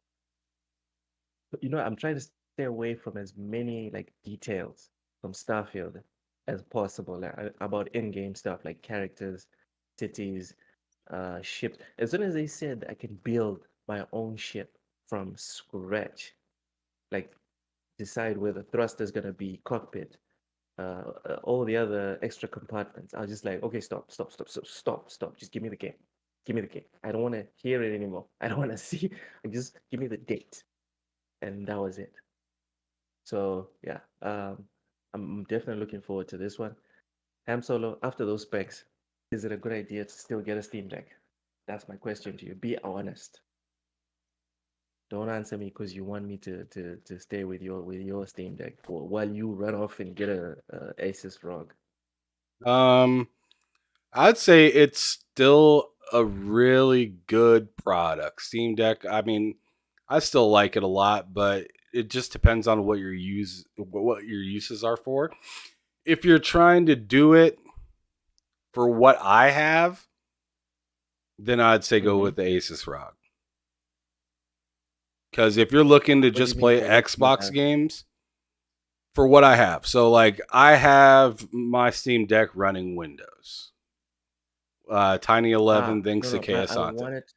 A: I'm trying to stay away from as many like details from Starfield as possible, like, about in-game stuff like characters, cities, ships. As soon as they said I can build my own ship from scratch, like decide where the thruster is gonna be, cockpit, all the other extra compartments. I was just like, okay, stop. Just give me the game. Give me the game. I don't want to hear it anymore. I don't want to see. Just give me the date, and that was it. So yeah, I'm definitely looking forward to this one. Ham Solo. After those specs, is it a good idea to still get a Steam Deck? That's my question to you. Be honest. Don't answer me because you want me to stay with your Steam Deck while you run off and get a Asus ROG.
B: I'd say it's still a really good product. Steam Deck, I mean, I still like it a lot, but it just depends on what your uses are for. If you're trying to do it for what I have, then I'd say go
A: Mm-hmm.
B: with the Asus ROG. Because if you're looking to
A: What do you
B: just
A: mean
B: play
A: for what you
B: Xbox
A: have?
B: games, for what I have, so like I have my Steam Deck running Windows. Tiny 11 thanks
A: No,
B: to
A: no. I
B: Asante.
A: want it.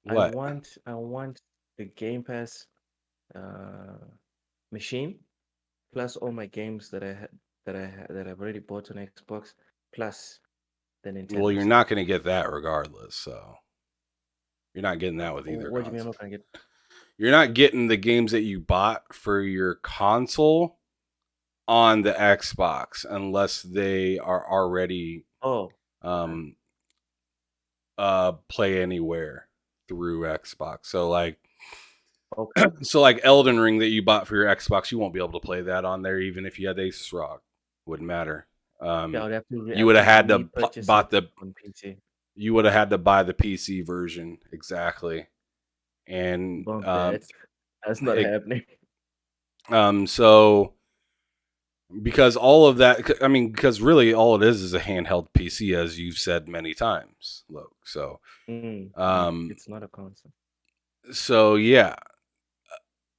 A: I
B: What?
A: want. I want the Game Pass uh machine plus all my games that I've already bought on Xbox plus the
B: Well,
A: Nintendo
B: you're
A: stuff.
B: not going to get that regardless. So you're not getting that with either
A: What do you mean I'm
B: console.
A: not gonna get?
B: You're not getting the games that you bought for your console on the Xbox unless they are already
A: Oh, okay,
B: um, play anywhere through Xbox.
A: okay.
B: So like Elden Ring that you bought for your Xbox, you won't be able to play that on there even if you had Asus ROG. Wouldn't matter.
A: Yeah, I would have to
B: You would have had to
A: repurchase it
B: bought the
A: on PC.
B: you would have had to buy the PC version exactly, and
A: Bump that. That's not
B: it,
A: happening.
B: so because all of that, I mean, because really all it is a handheld PC, as you've said many times, Luke. Um,
A: It's not a console.
B: so yeah,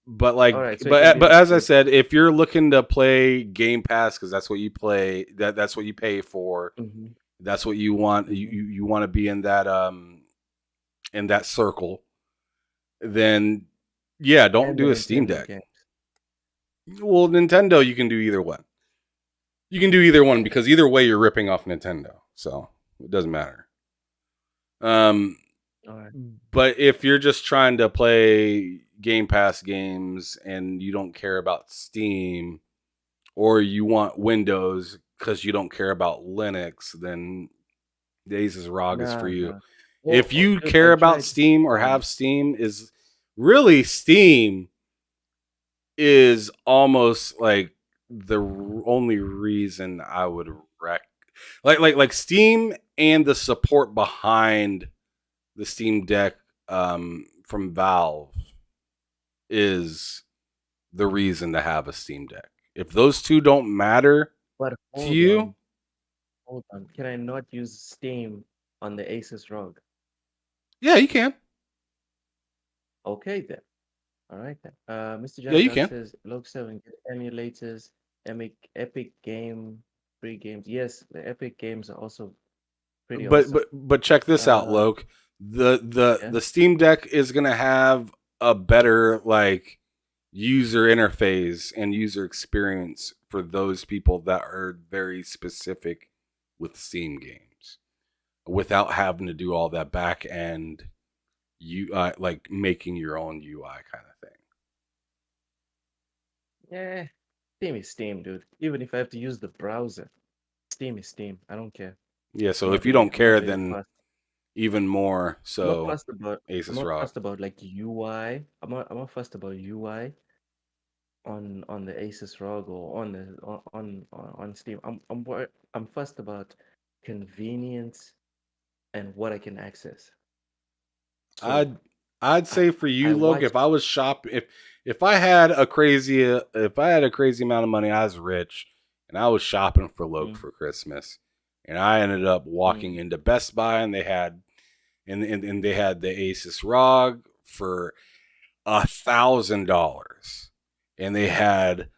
B: but
A: All
B: like,
A: right, so it can
B: but
A: be.
B: as I said, if you're looking to play Game Pass because that's what you play, that's what you pay for,
A: Mm-hmm,
B: that's what you want,
A: mm-hmm.
B: you want to be in that circle, then yeah, don't
A: And the
B: do a Steam
A: Nintendo
B: Deck.
A: games.
B: Well, Nintendo, you can do either one. You can do either one because either way you're ripping off Nintendo, so it doesn't matter. Um,
A: All right.
B: but if you're just trying to play Game Pass games and you don't care about Steam, or you want Windows because you don't care about Linux, then the Asus ROG is for
A: Nah,
B: you.
A: nah.
B: If
A: Oh,
B: you
A: dude,
B: care
A: I
B: about
A: tried
B: Steam or have Steam, is really Steam is almost like the only reason I would like Steam and the support behind the Steam Deck from Valve is the reason to have a Steam Deck. If those two don't matter
A: but
B: to you,
A: hold on. Can I not use Steam on the Asus ROG?
B: yeah, you can.
A: Okay then. All right then. Mr.
B: Yeah, you
A: Jadaduck
B: can.
A: says Log 7 get emulators, Epic Game free games. Yes, the Epic games are also pretty
B: But
A: awesome.
B: but check this out,
A: Uh,
B: Loke. The
A: yeah.
B: Steam Deck is gonna have a better like user interface and user experience for those people that are very specific with Steam games without having to do all that back end you like making your own UI kind of thing.
A: Yeah. Steam is Steam, dude. Even if I have to use the browser, Steam is Steam. I don't care.
B: Yeah,
A: I'm
B: so
A: not
B: if you
A: really
B: don't
A: I'm not
B: care,
A: really
B: then
A: fussed.
B: even more
A: I'm not
B: so
A: fussed about I'm
B: Asus
A: not
B: ROG.
A: fussed about like UI. I'm not fussed about UI on the Asus ROG or on Steam. I'm fussed about convenience and what I can access. So
B: I'd I'd
A: I
B: say for
A: I
B: you, Logan,
A: watch.
B: if I was shop if I had a crazy if I had a crazy amount of money, I was rich, and I was shopping for Logan
A: Mm,
B: for Christmas, and I ended up walking
A: mm,
B: into Best Buy, and they had and they had the Asus ROG for $1,000, and they had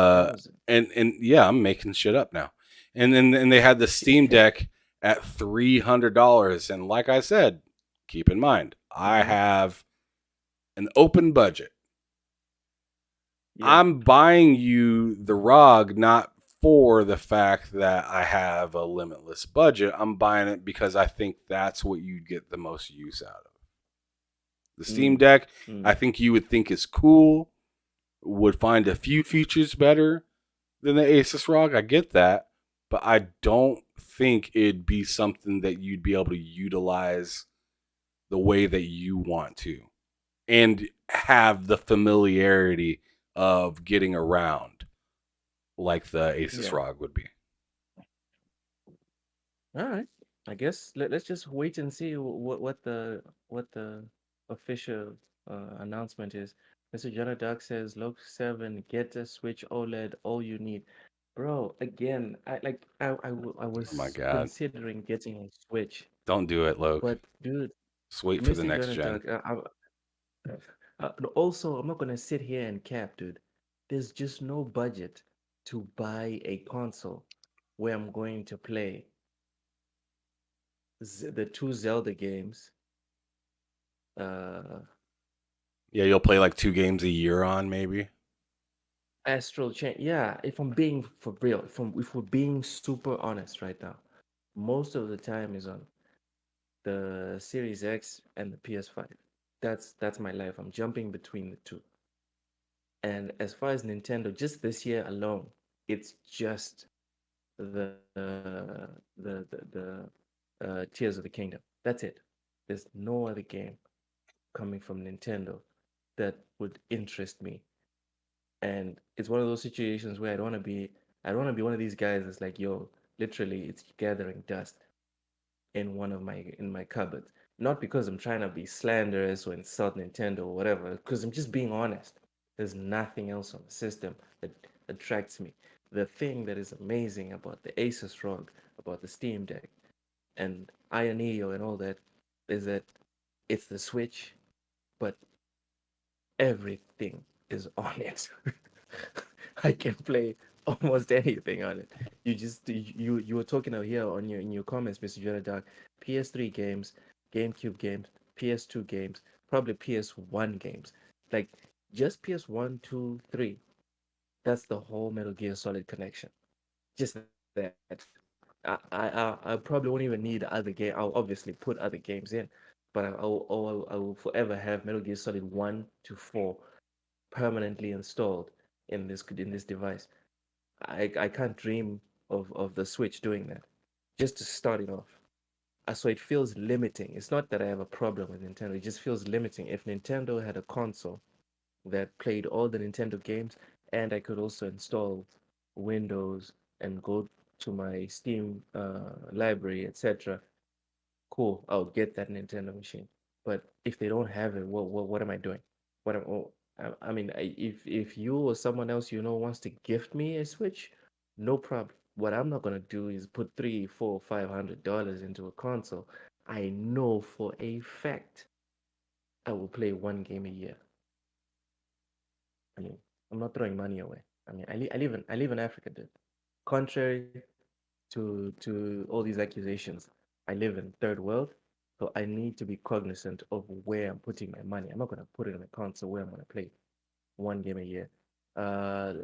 A: a
B: the
A: thousand.
B: and yeah, I'm making shit up now, and they had the Steam Deck at $300, and like I said, keep in mind I
A: Mm-hmm.
B: have an open budget.
A: Yeah,
B: I'm buying you the ROG not for the fact that I have a limitless budget. I'm buying it because I think that's what you'd get the most use out of. The Steam
A: mm,
B: Deck, I
A: mm,
B: think you would think is cool, would find a few features better than the Asus ROG. I get that, but I don't think it'd be something that you'd be able to utilize the way that you want to and have the familiarity of getting around like the Asus
A: yeah.
B: ROG would be.
A: All right. I guess let's just wait and see what the official announcement is. Mr. Jonah Duck says, "Loc 7, get a Switch OLED, all you need." Bro, again, I
B: Oh my
A: was
B: god.
A: considering getting a Switch,
B: Don't do it, Loke.
A: but dude,
B: Just wait for the
A: Mr.
B: next
A: Jonah
B: gen.
A: Duck, also, I'm not gonna sit here and cap, dude. There's just no budget to buy a console where I'm going to play the two Zelda games. Uh,
B: Yeah, you'll play like 2 games a year on maybe.
A: Astral Chain. Yeah, if I'm being for real, if we're being super honest right now, most of the time is on the Series X and the PS5. That's my life. I'm jumping between the two. And as far as Nintendo, just this year alone, it's just the Tears of the Kingdom. That's it. There's no other game coming from Nintendo that would interest me. And it's one of those situations where I don't want to be one of these guys that's like, yo, literally it's gathering dust in my cupboard. Not because I'm trying to be slanderous or insult Nintendo or whatever, because I'm just being honest. There's nothing else on the system that attracts me. The thing that is amazing about the Asus ROG, about the Steam Deck, and Iron Neo and all that is that it's the Switch, but everything is on it. I can play almost anything on it. You were talking out here on your in your comments, Mr. Jonah. PS3 games, GameCube games, PS2 games, probably PS1 games. Like just PS1, 2, 3. That's the whole Metal Gear Solid connection. Just that. I probably won't even need other game. I'll obviously put other games in, but I will forever have Metal Gear Solid 1 to 4 permanently installed in this device. I can't dream of the Switch doing that. Just to start it off. So it feels limiting. It's not that I have a problem with Nintendo. It just feels limiting. If Nintendo had a console that played all the Nintendo games, and I could also install Windows and go to my Steam library, etc. Cool, I'll get that Nintendo machine. But if they don't have it, what am I doing? What am, oh, I mean, if you or someone else you know wants to gift me a Switch, no problem. What I'm not gonna do is put three, four, $500 into a console. I know for a fact I will play one game a year. I mean, I'm not throwing money away. I mean, I live in Africa, dude. Contrary to all these accusations, I live in third world, so I need to be cognizant of where I'm putting my money. I'm not gonna put it in a console where I'm gonna play one game a year.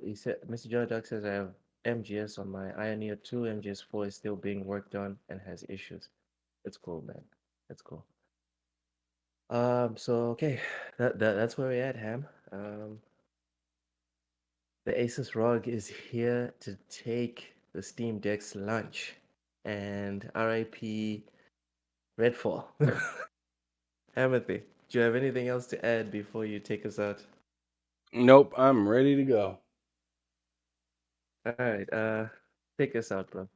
A: He said, Mr. John Duck says I have MGS on my Ioneer 2. MGS 4 is still being worked on and has issues. It's cool, man. That's cool. So okay, that's where we're at, Ham. The Asus ROG is here to take the Steam Deck's launch. And RIP Redfall. Timothy, do you have anything else to add before you take us out?
B: Nope, I'm ready to go.
A: All right, take us out, bro.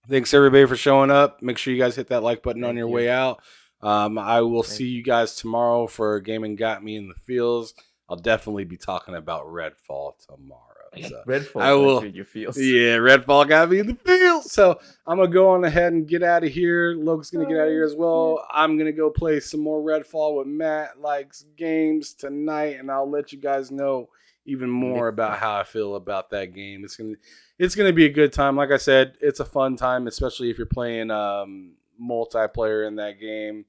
B: Thanks everybody for showing up. Make sure you guys hit that like button on
A: Thank
B: your
A: you.
B: way out. I will
A: Thank
B: see you guys tomorrow for Gaming Got Me in the Fields. I'll definitely be talking about Redfall tomorrow. So
A: Redfall
B: I
A: got
B: will.
A: you in your feels.
B: Yeah, Redfall got me in the fields. So I'm gonna go on ahead and get out of here. Logan's gonna get out of here as well. I'm gonna go play some more Redfall with Matt likes games tonight, and I'll let you guys know even more about how I feel about that game. It's gonna be a good time. Like I said, it's a fun time, especially if you're playing multiplayer in that game.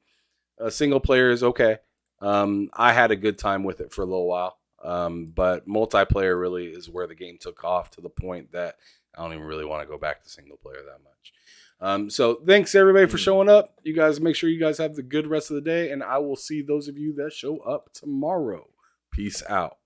B: Single player is okay. I had a good time with it for a little while. But multiplayer really is where the game took off to the point that I don't even really want to go back to single player that much. So thanks everybody for showing up. You guys make sure you guys have the good rest of the day, and I will see those of you that show up tomorrow. Peace out.